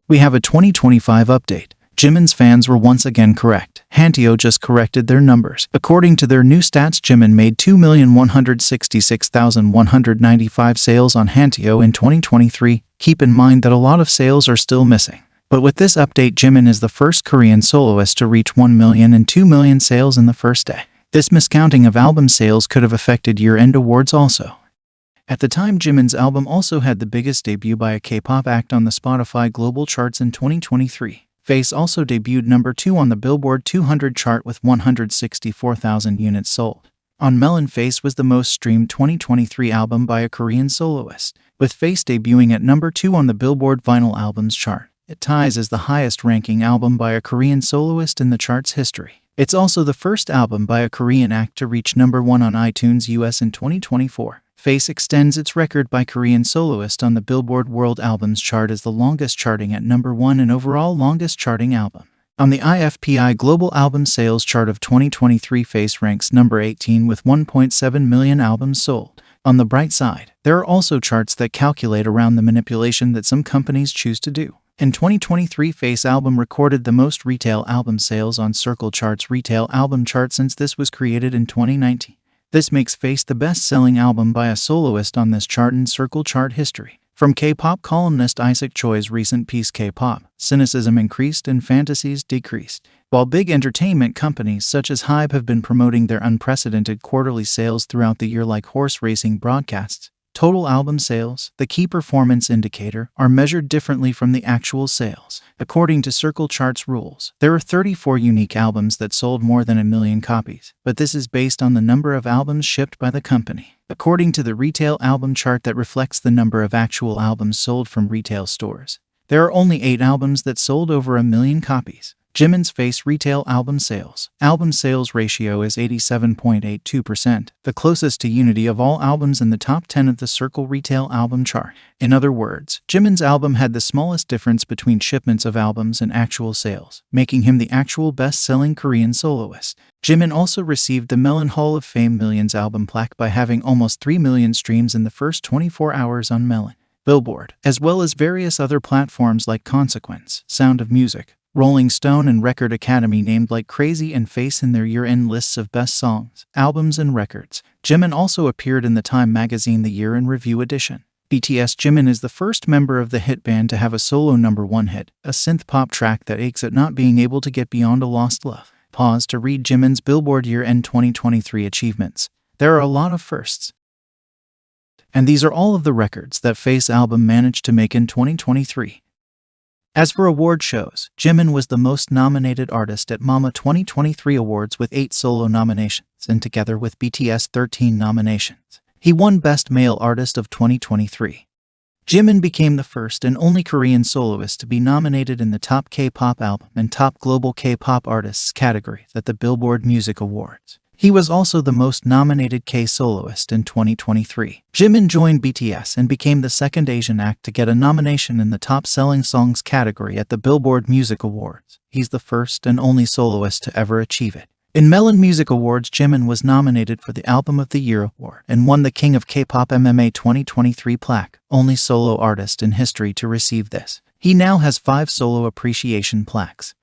We have a 2025 update. Jimin's fans were once again correct. Hanteo just corrected their numbers. According to their new stats, Jimin made 2,166,195 sales on Hanteo in 2023. Keep in mind that a lot of sales are still missing. But with this update, Jimin is the first Korean soloist to reach 1 million and 2 million sales in the first day. This miscounting of album sales could have affected year-end awards also. At the time, Jimin's album also had the biggest debut by a K-pop act on the Spotify global charts in 2023. Face also debuted number 2 on the Billboard 200 chart with 164,000 units sold. On Melon, Face was the most streamed 2023 album by a Korean soloist, with Face debuting at number 2 on the Billboard Vinyl Albums chart. It ties as the highest-ranking album by a Korean soloist in the chart's history. It's also the first album by a Korean act to reach number 1 on iTunes US in 2024. Face extends its record by Korean soloist on the Billboard World Albums chart as the longest charting at number 1 and overall longest charting album. On the IFPI Global Album Sales chart of 2023, Face ranks number 18 with 1.7 million albums sold. On the bright side, there are also charts that calculate around the manipulation that some companies choose to do. In 2023, Face album recorded the most retail album sales on Circle Chart's retail album chart since this was created in 2019. This makes Face the best-selling album by a soloist on this chart in Circle chart history. From K-pop columnist Isaac Choi's recent piece, K-pop, cynicism increased and fantasies decreased. While big entertainment companies such as HYBE have been promoting their unprecedented quarterly sales throughout the year like horse racing broadcasts, total album sales, the key performance indicator, are measured differently from the actual sales. According to Circle Chart's rules, there are 34 unique albums that sold more than 1 million copies, but this is based on the number of albums shipped by the company. According to the retail album chart that reflects the number of actual albums sold from retail stores, there are only 8 albums that sold over 1 million copies. Jimin's Face retail album sales ratio is 87.82%, the closest to unity of all albums in the top 10 of the Circle retail album chart. In other words, Jimin's album had the smallest difference between shipments of albums and actual sales, making him the actual best-selling Korean soloist. Jimin also received the Melon Hall of Fame Millions album plaque by having almost 3 million streams in the first 24 hours on Melon, Billboard, as well as various other platforms like Consequence, Sound of Music, Rolling Stone and Record Academy named Like Crazy and Face in their year-end lists of best songs, albums, and records. Jimin also appeared in the Time magazine The Year in Review edition. BTS Jimin is the first member of the hit band to have a solo #1 hit, a synth-pop track that aches at not being able to get beyond a lost love. Pause to read Jimin's Billboard year-end 2023 achievements. There are a lot of firsts. And these are all of the records that Face album managed to make in 2023. As for award shows, Jimin was the most nominated artist at MAMA 2023 Awards with 8 solo nominations, and together with BTS 13 nominations. He won Best Male Artist of 2023. Jimin became the first and only Korean soloist to be nominated in the Top K-Pop Album and Top Global K-Pop Artists categories at the Billboard Music Awards. He was also the most nominated K-soloist in 2023. Jimin joined BTS and became the second Asian act to get a nomination in the Top Selling Songs category at the Billboard Music Awards. He's the first and only soloist to ever achieve it. In Melon Music Awards, Jimin was nominated for the Album of the Year award and won the King of K-Pop MMA 2023 plaque, only solo artist in history to receive this. He now has 5 solo appreciation plaques.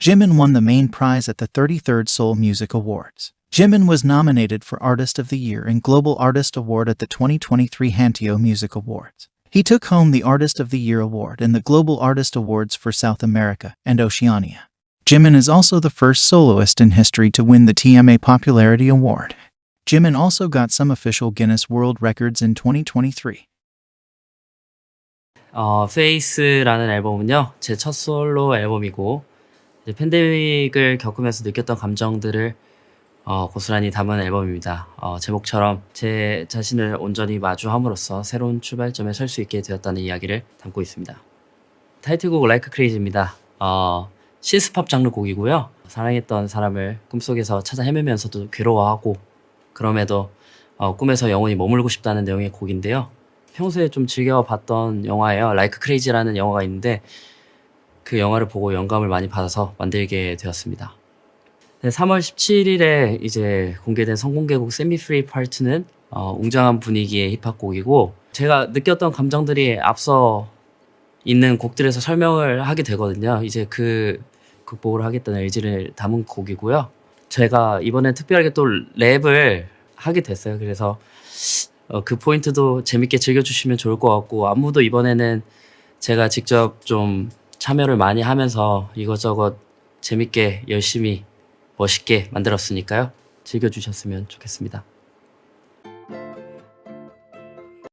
Jimin won the main prize at the 33rd Seoul Music Awards. Jimin was nominated for Artist of the Year and Global Artist Award at the 2023 Hanteo Music Awards. He took home the Artist of the Year award and the Global Artist Awards for South America and Oceania. Jimin is also the first soloist in history to win the TMA Popularity Award. Jimin also got some official Guinness World Records in 2023. Face라는 앨범은요, 제 첫 솔로 앨범이고 이제 팬데믹을 겪으면서 느꼈던 감정들을 고스란히 담은 앨범입니다. 제목처럼 제 자신을 온전히 마주함으로써 새로운 출발점에 설 수 있게 되었다는 이야기를 담고 있습니다. 타이틀곡 Like Crazy입니다. 신스팝 장르 곡이고요. 사랑했던 사람을 꿈속에서 찾아 헤매면서도 괴로워하고 그럼에도 꿈에서 영원히 머물고 싶다는 내용의 곡인데요. 평소에 좀 즐겨봤던 영화예요. Like Crazy라는 영화가 있는데 그 영화를 보고 영감을 많이 받아서 만들게 되었습니다. 3월 17일에 이제 공개된 선공개곡 Set Me Free Part 2는 웅장한 분위기의 힙합곡이고 제가 느꼈던 감정들이 앞서 있는 곡들에서 설명을 하게 되거든요. 이제 그 극복을 하겠다는 의지를 담은 곡이고요. 제가 이번에 특별하게 또 랩을 하게 됐어요. 그래서 그 포인트도 재밌게 즐겨주시면 좋을 것 같고 안무도 이번에는 제가 직접 좀 참여를 많이 하면서 이것저것 재밌게 열심히 멋있게 만들었으니까요. 즐겨주셨으면 좋겠습니다.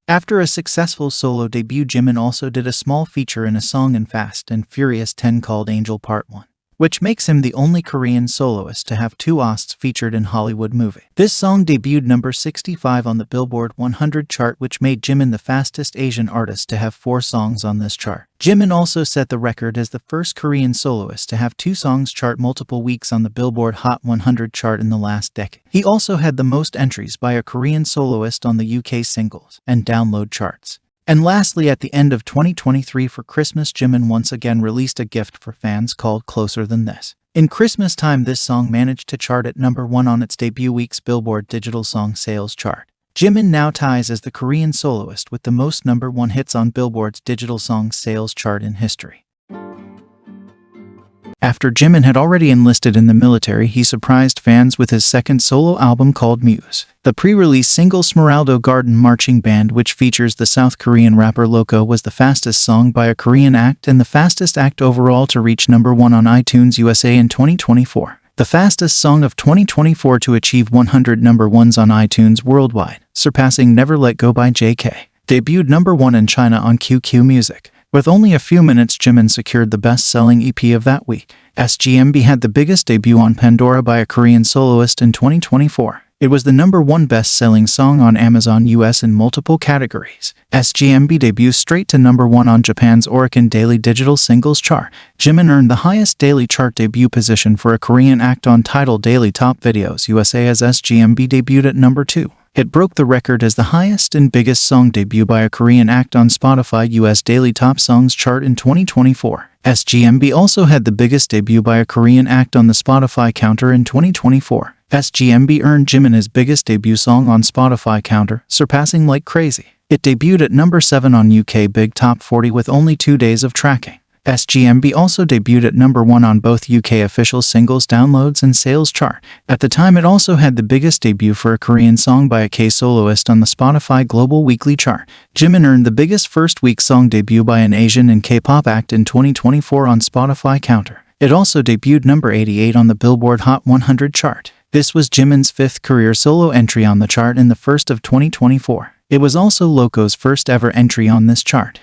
After a successful solo debut, Jimin also did a small feature in a song in Fast and Furious 10 called Angel Part 1. Which makes him the only Korean soloist to have 2 OSTs featured in Hollywood movie. This song debuted number 65 on the Billboard 100 chart, which made Jimin the fastest Asian artist to have 4 songs on this chart. Jimin also set the record as the first Korean soloist to have 2 songs chart multiple weeks on the Billboard Hot 100 chart in the last decade. He also had the most entries by a Korean soloist on the UK singles and download charts. And lastly, at the end of 2023 for Christmas, Jimin once again released a gift for fans called Closer Than This. In Christmas time, this song managed to chart at number 1 on its debut week's Billboard Digital Song Sales chart. Jimin now ties as the Korean soloist with the most number 1 hits on Billboard's Digital Song Sales chart in history. After Jimin had already enlisted in the military, he surprised fans with his second solo album called MUSE. The pre-release single Smeraldo Garden Marching Band, which features the South Korean rapper Loco, was the fastest song by a Korean act and the fastest act overall to reach number 1 on iTunes USA in 2024. The fastest song of 2024 to achieve 100 number 1s on iTunes worldwide, surpassing Never Let Go by JK. Debuted number 1 in China on QQ Music. With only a few minutes, Jimin secured the best-selling EP of that week. SGMB had the biggest debut on Pandora by a Korean soloist in 2024. It was the number 1 best-selling song on Amazon US in multiple categories. SGMB debuts straight to number 1 on Japan's Oricon Daily Digital Singles Chart. Jimin earned the highest daily chart debut position for a Korean act on Tidal Daily Top Videos USA as SGMB debuted at number 2. It broke the record as the highest and biggest song debut by a Korean act on Spotify US Daily Top Songs chart in 2024. SGMB also had the biggest debut by a Korean act on the Spotify counter in 2024. SGMB earned Jimin his biggest debut song on Spotify counter, surpassing Like Crazy. It debuted at number 7 on UK Big Top 40 with only 2 days of tracking. SGMB also debuted at number 1 on both UK official singles downloads and sales chart. At the time, it also had the biggest debut for a Korean song by a K-soloist on the Spotify Global Weekly chart. Jimin earned the biggest first-week song debut by an Asian and K-pop act in 2024 on Spotify Counter. It also debuted number 88 on the Billboard Hot 100 chart. This was Jimin's 5th career solo entry on the chart in the first of 2024. It was also Loco's first ever entry on this chart.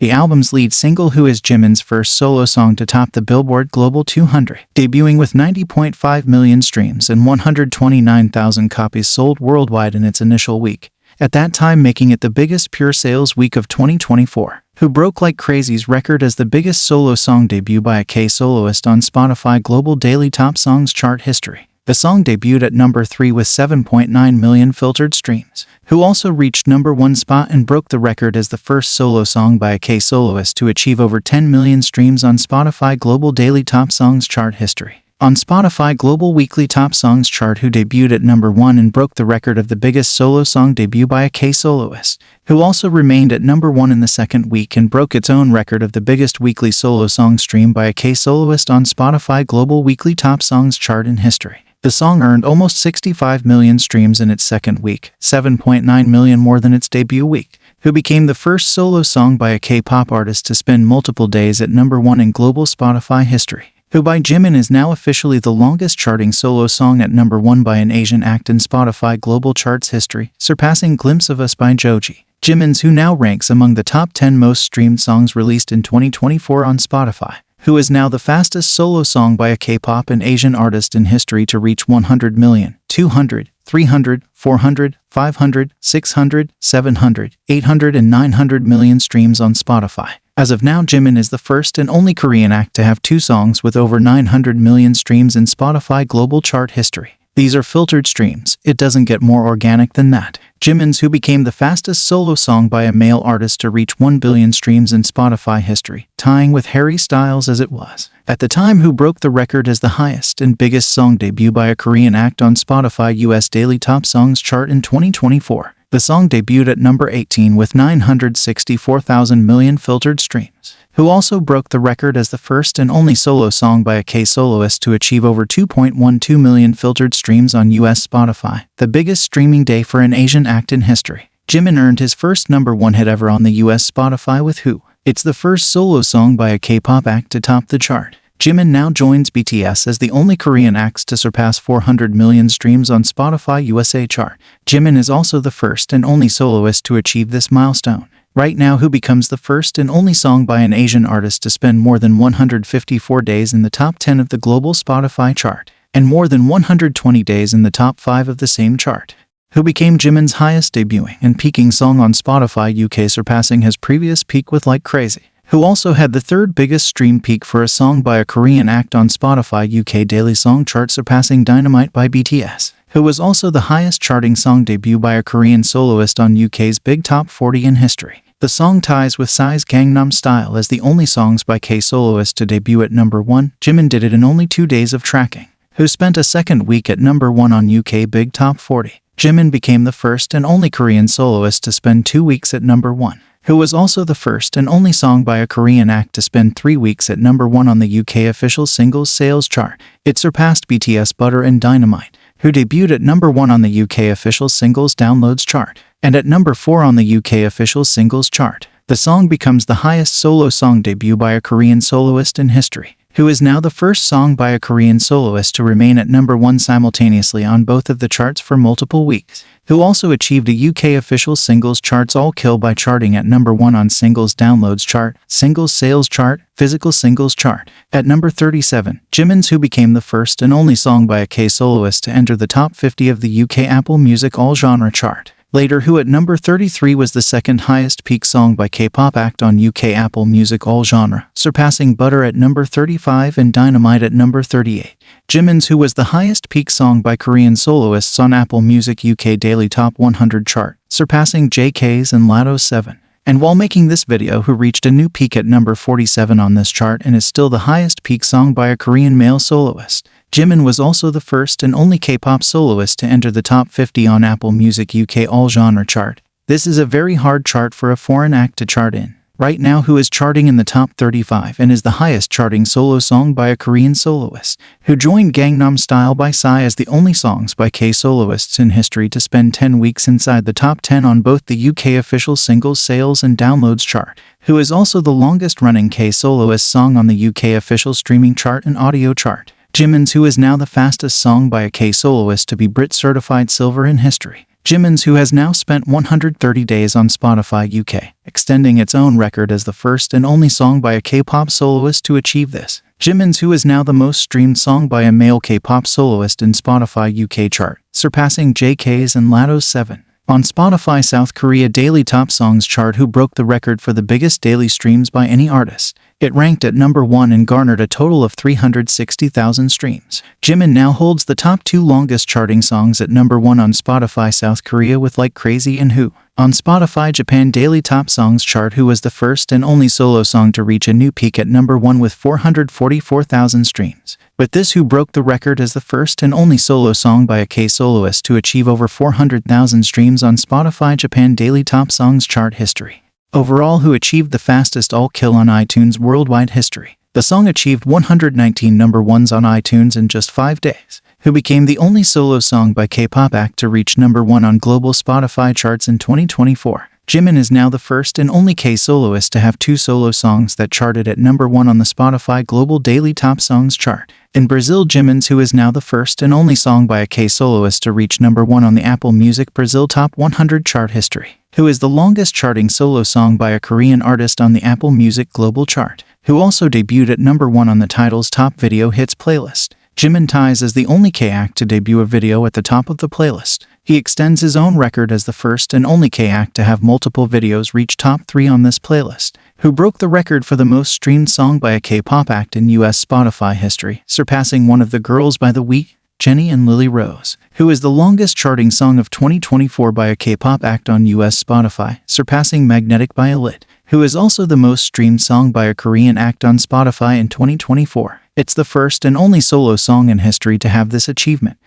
The album's lead single Who is Jimin's first solo song to top the Billboard Global 200, debuting with 90.5 million streams and 129,000 copies sold worldwide in its initial week, at that time making it the biggest pure sales week of 2024. Who broke Like Crazy's record as the biggest solo song debut by a K-soloist on Spotify Global Daily Top Songs chart history. The song debuted at number 3 with 7.9 million filtered streams. Who also reached number 1 spot and broke the record as the first solo song by a K-soloist to achieve over 10 million streams on Spotify Global Daily Top Songs chart history. On Spotify Global Weekly Top Songs chart, Who debuted at number 1 and broke the record of the biggest solo song debut by a K-soloist. Who also remained at number 1 in the second week and broke its own record of the biggest weekly solo song stream by a K-soloist on Spotify Global Weekly Top Songs chart in history. The song earned almost 65 million streams in its second week, 7.9 million more than its debut week. Who became the first solo song by a K-pop artist to spend multiple days at number 1 in global Spotify history. Who by Jimin is now officially the longest charting solo song at number 1 by an Asian act in Spotify global charts history, surpassing Glimpse of Us by Joji. Jimin's Who now ranks among the top 10 most streamed songs released in 2024 on Spotify. Who is now the fastest solo song by a K-pop and Asian artist in history to reach 100 million, 200, 300, 400, 500, 600, 700, 800 and 900 million streams on Spotify. As of now, Jimin is the first and only Korean act to have 2 songs with over 900 million streams in Spotify global chart history. These are filtered streams. It doesn't get more organic than that. Jimin's Who became the fastest solo song by a male artist to reach 1 billion streams in Spotify history, tying with Harry Styles as it was. At the time, Who broke the record as the highest and biggest song debut by a Korean act on Spotify US Daily Top Songs chart in 2024. The song debuted at number 18 with 964,000 million filtered streams. Who also broke the record as the first and only solo song by a K-soloist to achieve over 2.12 million filtered streams on US Spotify, the biggest streaming day for an Asian act in history. Jimin earned his first number 1 hit ever on the US Spotify with Who. It's the first solo song by a K-pop act to top the chart. Jimin now joins BTS as the only Korean acts to surpass 400 million streams on Spotify USA chart. Jimin is also the first and only soloist to achieve this milestone. Right now, Who becomes the first and only song by an Asian artist to spend more than 154 days in the top 10 of the global Spotify chart, and more than 120 days in the top 5 of the same chart. Who became Jimin's highest debuting and peaking song on Spotify UK, surpassing his previous peak with Like Crazy. Who also had the third biggest stream peak for a song by a Korean act on Spotify UK Daily Song chart, surpassing Dynamite by BTS. Who was also the highest charting song debut by a Korean soloist on UK's Big Top 40 in history. The song ties with Psy's Gangnam Style as the only songs by K-soloists to debut at number 1. Jimin did it in only 2 days of tracking. Who spent a second week at number 1 on UK Big Top 40. Jimin became the first and only Korean soloist to spend 2 weeks at number 1. Who was also the first and only song by a Korean act to spend 3 weeks at number 1 on the UK official singles sales chart. It surpassed BTS Butter and Dynamite, who debuted at number 1 on the UK official singles downloads chart, and at number 4 on the UK official singles chart. The song becomes the highest solo song debut by a Korean soloist in history. Who is now the first song by a Korean soloist to remain at number 1 simultaneously on both of the charts for multiple weeks. Who also achieved a UK official singles charts all kill by charting at number 1 on singles downloads chart, singles sales chart, physical singles chart. At number 37, Jimin's Who became the first and only song by a K-soloist to enter the top 50 of the UK Apple Music All Genre chart. Later, Who at number 33 was the second highest peak song by K-pop act on UK Apple Music All Genre, surpassing Butter at number 35 and Dynamite at number 38. Jimin's Who was the highest peak song by Korean soloists on Apple Music UK Daily Top 100 chart, surpassing JK's and Lato's 7. And while making this video, Who reached a new peak at number 47 on this chart and is still the highest peak song by a Korean male soloist. Jimin was also the first and only K-pop soloist to enter the top 50 on Apple Music UK All Genre chart. This is a very hard chart for a foreign act to chart in. right now who is charting in the top 35 and is the highest charting solo song by a Korean soloist, who joined Gangnam Style by Psy as the only songs by K-soloists in history to spend 10 weeks inside the top 10 on both the UK official singles sales and downloads chart, who is also the longest-running K-soloist song on the UK official streaming chart and audio chart. Jimin's who is now the fastest song by a K-soloist to be Brit-certified silver in history. Jimin's who has now spent 130 days on Spotify UK, extending its own record as the first and only song by a K-pop soloist to achieve this. Jimin's who is now the most streamed song by a male K-pop soloist in Spotify UK chart, surpassing JK's and Lato's 7. On Spotify South Korea Daily Top Songs chart, who broke the record for the biggest daily streams by any artist. It ranked at number 1 and garnered a total of 360,000 streams. Jimin now holds the top 2 longest charting songs at number 1 on Spotify South Korea with Like Crazy and Who. On Spotify Japan Daily Top Songs chart, Who was the first and only solo song to reach a new peak at number 1 with 444,000 streams. With this, Who broke the record as the first and only solo song by a K-soloist to achieve over 400,000 streams on Spotify Japan Daily Top Songs chart history. Overall, Who achieved the fastest all-kill on iTunes worldwide history. The song achieved 119 number ones on iTunes in just 5 days. Who became the only solo song by K-pop act to reach number 1 on global Spotify charts in 2024. Jimin is now the first and only K-soloist to have 2 solo songs that charted at number 1 on the Spotify Global Daily Top Songs chart. In Brazil, Jimin's Who is now the first and only song by a K-soloist to reach number 1 on the Apple Music Brazil Top 100 chart history. Who is the longest charting solo song by a Korean artist on the Apple Music Global chart. Who also debuted at number 1 on the title's Top Video Hits playlist. Jimin ties as the only K-act to debut a video at the top of the playlist. He extends his own record as the first and only K-act to have multiple videos reach top 3 on this playlist. Who broke the record for the most streamed song by a K-pop act in US Spotify history, surpassing one of the girls by the week, Jennie and Lily Rose. Who is the longest charting song of 2024 by a K-pop act on US Spotify, surpassing Magnetic by Lit. Who is also the most streamed song by a Korean act on Spotify in 2024. It's the first and only solo song in history to have this achievement.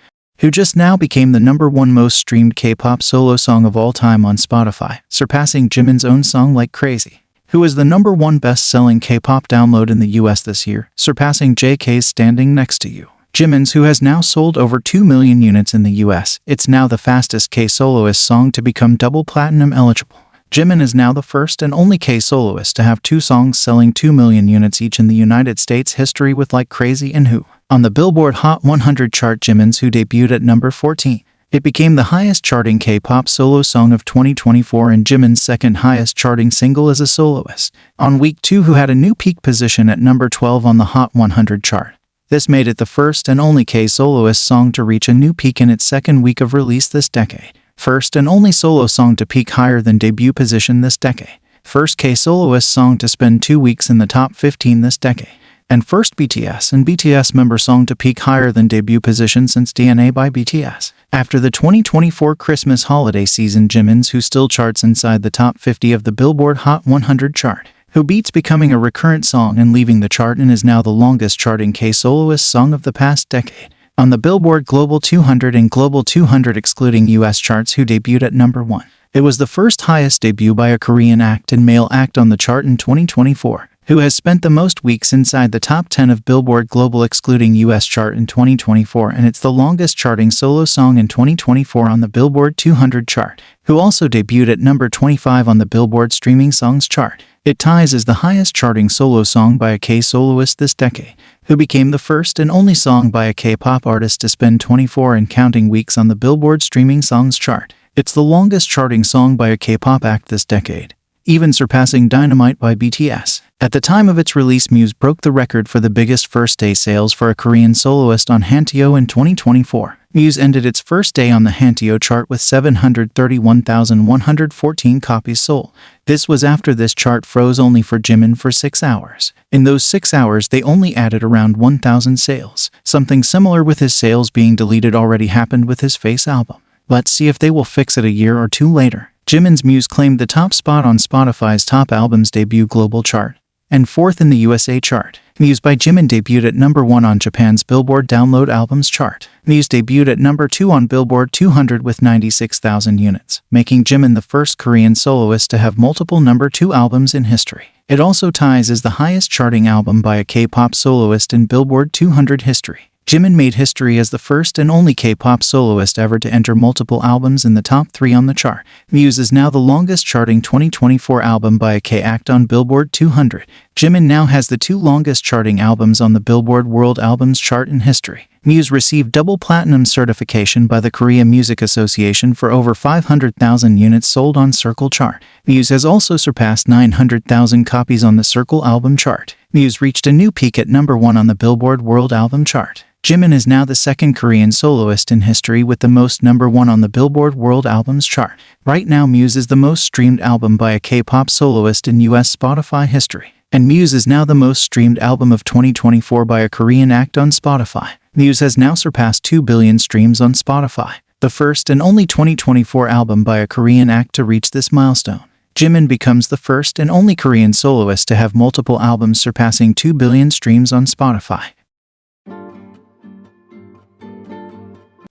Who just now became the number 1 most streamed K-pop solo song of all time on Spotify, surpassing Jimin's own song Like Crazy. Who is the number 1 best-selling K-pop download in the US this year, surpassing JK's Standing Next to You. Jimin's Who has now sold over 2 million units in the US. It's now the fastest K-soloist song to become double platinum eligible. Jimin is now the first and only K-soloist to have 2 songs selling 2 million units each in the United States history with Like Crazy and Who. On the Billboard Hot 100 chart, Jimin's Who debuted at number 14. It became the highest charting K-pop solo song of 2024 and Jimin's second highest charting single as a soloist. On week 2, Who had a new peak position at number 12 on the Hot 100 chart. This made it the first and only K-soloist song to reach a new peak in its second week of release this decade. First and only solo song to peak higher than debut position this decade. First K-soloist song to spend 2 weeks in the top 15 this decade. And first BTS and BTS member song to peak higher than debut position since DNA by BTS. After the 2024 Christmas holiday season, Jimin's Who still charts inside the top 50 of the Billboard Hot 100 chart. Who beats becoming a recurrent song and leaving the chart and is now the longest charting K-soloist song of the past decade. On the Billboard Global 200 and Global 200 excluding US charts, Who debuted at number 1. It was the first highest debut by a Korean act and male act on the chart in 2024. Who has spent the most weeks inside the top 10 of Billboard Global excluding US chart in 2024, and it's the longest charting solo song in 2024 on the Billboard 200 chart. Who also debuted at number 25 on the Billboard Streaming Songs chart. It ties as the highest charting solo song by a K-soloist this decade. Who became the first and only song by a K-pop artist to spend 24 and counting weeks on the Billboard Streaming Songs chart. It's the longest charting song by a K-pop act this decade, even surpassing Dynamite by BTS. At the time of its release, MUSE broke the record for the biggest first-day sales for a Korean soloist on Hanteo in 2024. MUSE ended its first day on the Hanteo chart with 731,114 copies sold. This was after this chart froze only for Jimin for 6 hours. In those 6 hours, they only added around 1,000 sales. Something similar with his sales being deleted already happened with his Face album. Let's see if they will fix it a year or two later. Jimin's MUSE claimed the top spot on Spotify's top albums debut global chart. and 4th in the USA chart. MUSE by Jimin debuted at number 1 on Japan's Billboard Download Albums chart. MUSE debuted at number 2 on Billboard 200 with 96,000 units, making Jimin the first Korean soloist to have multiple number 2 albums in history. It also ties as the highest charting album by a K-pop soloist in Billboard 200 history. Jimin made history as the first and only K-pop soloist ever to enter multiple albums in the top 3 on the chart. MUSE is now the longest charting 2024 album by a K-act on Billboard 200. Jimin now has the 2 longest charting albums on the Billboard World Albums chart in history. MUSE received double platinum certification by the Korea Music Association for over 500,000 units sold on Circle chart. MUSE has also surpassed 900,000 copies on the Circle album chart. MUSE reached a new peak at number 1 on the Billboard World Album chart. Jimin is now the second Korean soloist in history with the most number 1 on the Billboard World Albums chart. Right now, MUSE is the most streamed album by a K-pop soloist in US Spotify history. And MUSE is now the most streamed album of 2024 by a Korean act on Spotify. MUSE has now surpassed 2 billion streams on Spotify, the first and only 2024 album by a Korean act to reach this milestone. Jimin becomes the first and only Korean soloist to have multiple albums surpassing 2 billion streams on Spotify.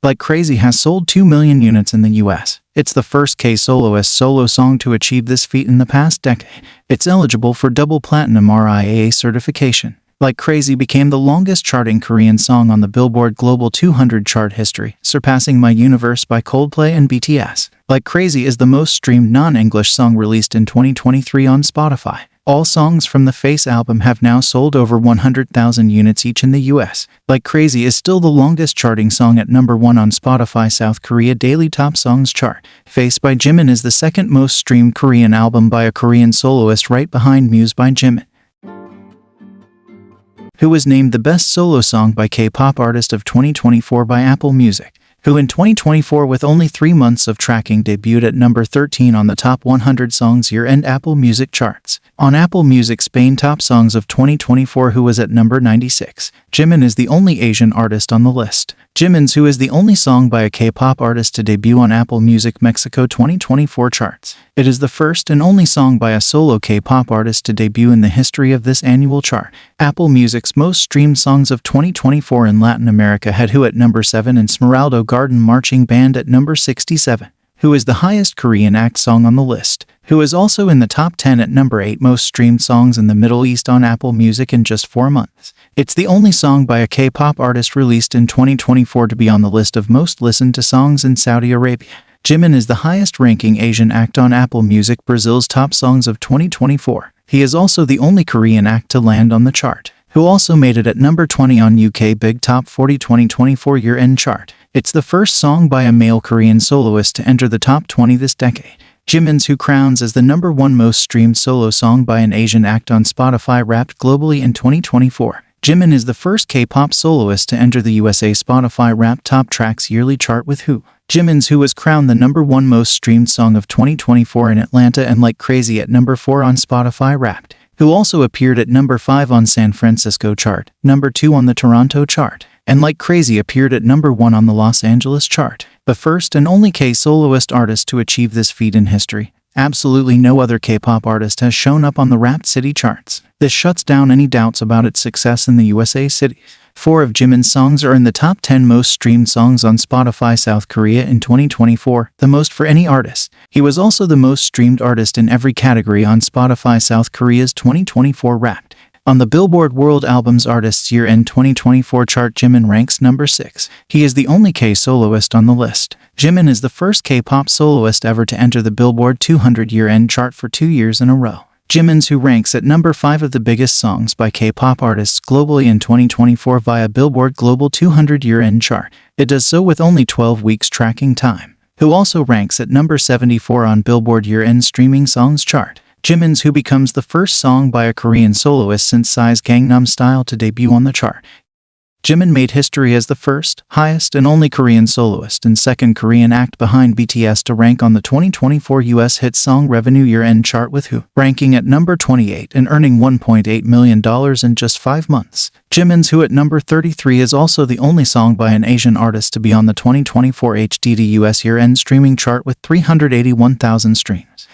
Like Crazy has sold 2 million units in the US. It's the first K-soloist solo song to achieve this feat in the past decade. It's eligible for double platinum RIAA certification. Like Crazy became the longest charting Korean song on the Billboard Global 200 chart history, surpassing My Universe by Coldplay and BTS. Like Crazy is the most streamed non-English song released in 2023 on Spotify. All songs from the Face album have now sold over 100,000 units each in the US. Like Crazy is still the longest charting song at number 1 on Spotify South Korea Daily Top Songs chart. Face by Jimin is the second most streamed Korean album by a Korean soloist, right behind MUSE by Jimin, who was named the best solo song by K-pop artist of 2024 by Apple Music, who in 2024 with only 3 months of tracking debuted at number 13 on the top 100 songs year-end Apple Music charts. On Apple Music Spain Top Songs of 2024, who was at number 96. Jimin is the only Asian artist on the list. Jimin's Who is the only song by a K-pop artist to debut on Apple Music Mexico 2024 charts. It is the first and only song by a solo K-pop artist to debut in the history of this annual chart. Apple Music's most streamed songs of 2024 in Latin America had Who at number 7 and Smeraldo Garden Marching Band at number 67. Who is the highest Korean act song on the list. Who is also in the top 10 at number 8 most streamed songs in the Middle East on Apple Music in just 4 months. It's the only song by a K-pop artist released in 2024 to be on the list of most listened to songs in Saudi Arabia. Jimin is the highest ranking Asian act on Apple Music Brazil's top songs of 2024. He is also the only Korean act to land on the chart, who also made it at number 20 on UK Big Top 40 2024 year-end chart. It's the first song by a male Korean soloist to enter the top 20 this decade. Jimin's Who crowns as the number 1 most streamed solo song by an Asian act on Spotify Wrapped globally in 2024. Jimin is the first K-pop soloist to enter the USA Spotify Wrapped Top Tracks yearly chart with Who. Jimin's Who was crowned the number 1 most streamed song of 2024 in Atlanta and Like Crazy at number 4 on Spotify Wrapped. Who also appeared at number 5 on San Francisco chart, number 2 on the Toronto chart, and Like Crazy appeared at number 1 on the Los Angeles chart. The first and only K-soloist artist to achieve this feat in history. Absolutely no other K-pop artist has shown up on the Wrapped City charts. This shuts down any doubts about its success in the USA cities. 4 of Jimin's songs are in the top 10 most streamed songs on Spotify South Korea in 2024, the most for any artist. He was also the most streamed artist in every category on Spotify South Korea's 2024 Wrapped. On the Billboard World Albums Artists Year-End 2024 chart, Jimin ranks number 6. He is the only K-soloist on the list. Jimin is the first K-pop soloist ever to enter the Billboard 200 year-end chart for 2 years in a row. Jimin's Who ranks at number 5 of the biggest songs by K-pop artists globally in 2024 via Billboard Global 200 year-end chart. It does so with only 12 weeks tracking time. Who also ranks at number 74 on Billboard year-end streaming songs chart. Jimin's Who becomes the first song by a Korean soloist since Psy's Gangnam Style to debut on the chart. Jimin made history as the first, highest, and only Korean soloist and second Korean act behind BTS to rank on the 2024 US Hit Song Revenue Year-End chart with Who, ranking at number 28 and earning $1.8 million in just 5 months. Jimin's Who at number 33 is also the only song by an Asian artist to be on the 2024 HDD US Year-End streaming chart with 381,000 streams.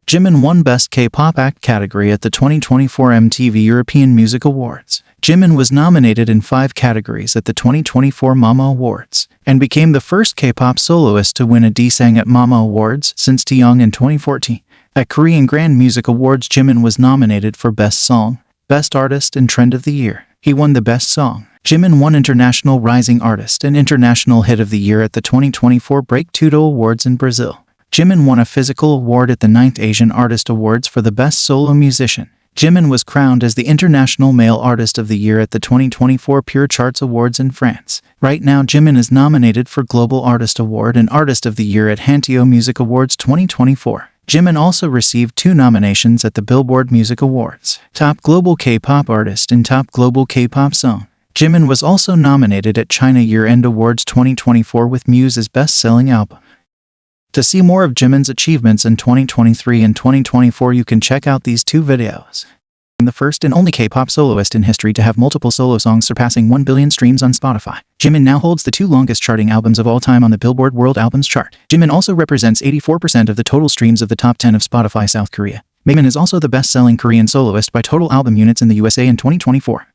Jimin won Best K-pop Act category at the 2024 MTV European Music Awards. Jimin was nominated in 5 categories at the 2024 Mama Awards, and became the first K-pop soloist to win a Dsang at Mama Awards since Taeyong in 2014. At Korean Grand Music Awards, Jimin was nominated for Best Song, Best Artist, and Trend of the Year. He won the Best Song. Jimin won International Rising Artist and International Hit of the Year at the 2024 Break Tudo Awards in Brazil. Jimin won a Physical Award at the 9th Asian Artist Awards for the Best Solo Musician. Jimin was crowned as the International Male Artist of the Year at the 2024 Pure Charts Awards in France. Right now, Jimin is nominated for Global Artist Award and Artist of the Year at Hanteo Music Awards 2024. Jimin also received 2 nominations at the Billboard Music Awards, Top Global K-Pop Artist and Top Global K-Pop Song. Jimin was also nominated at China Year-End Awards 2024 with MUSE as Best-Selling Album. To see more of Jimin's achievements in 2023 and 2024, you can check out these 2 videos. The first and only K-pop soloist in history to have multiple solo songs surpassing 1 billion streams on Spotify. Jimin now holds the 2 longest charting albums of all time on the Billboard World Albums chart. Jimin also represents 84% of the total streams of the top 10 of Spotify South Korea. Jimin is also the best-selling Korean soloist by total album units in the USA in 2024.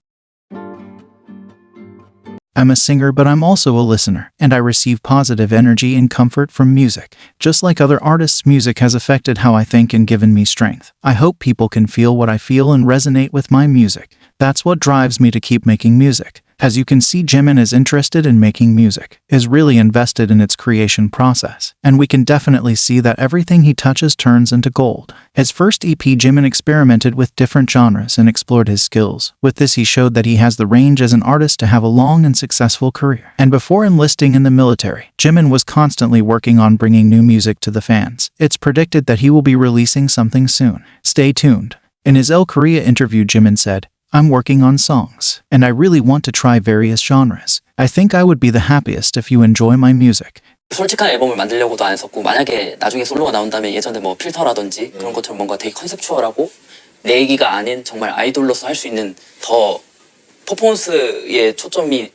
I'm a singer, but I'm also a listener, and I receive positive energy and comfort from music. Just like other artists, music has affected how I think and given me strength. I hope people can feel what I feel and resonate with my music. That's what drives me to keep making music. As you can see, Jimin is interested in making music, is really invested in its creation process, and we can definitely see that everything he touches turns into gold. His first EP, Jimin experimented with different genres and explored his skills. With this, he showed that he has the range as an artist to have a long and successful career. And before enlisting in the military, Jimin was constantly working on bringing new music to the fans. It's predicted that he will be releasing something soon. Stay tuned. In his El Korea interview, Jimin said, "I'm working on songs, and I really want to try various genres. I think I would be the happiest if you enjoy my music." 솔직한 앨범을 만들려고도 안 했었고, 만약에 나중에 솔로가 나온다면 예전에 뭐 필터라든지 그런 것처럼 뭔가 되게 컨셉추얼하고 내 얘기가 아닌 정말 아이돌로서 할 수 있는 더 퍼포먼스에 초점이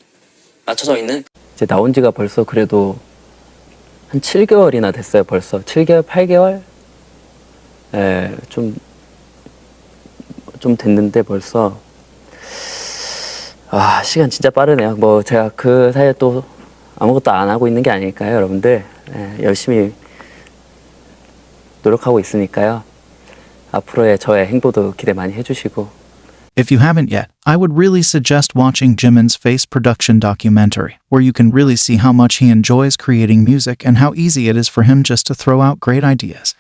맞춰져 있는, 이제 나온 지가 벌써 그래도 한 7개월이나 됐어요. 벌써 7개월, 8개월? 예, 좀 됐는데 벌써 시간 진짜 빠르네요. 뭐 제가 그 사이에 또 아무것도 안 하고 있는 게 아닐까요, 여러분들? 열심히 노력하고 있으니까요. 앞으로의 저의 행보도 기대 많이 해주시고. If you haven't yet, I would really suggest watching Jimin's Face production documentary, where you can really see how much he enjoys creating music and how easy it is for him just to throw out great ideas.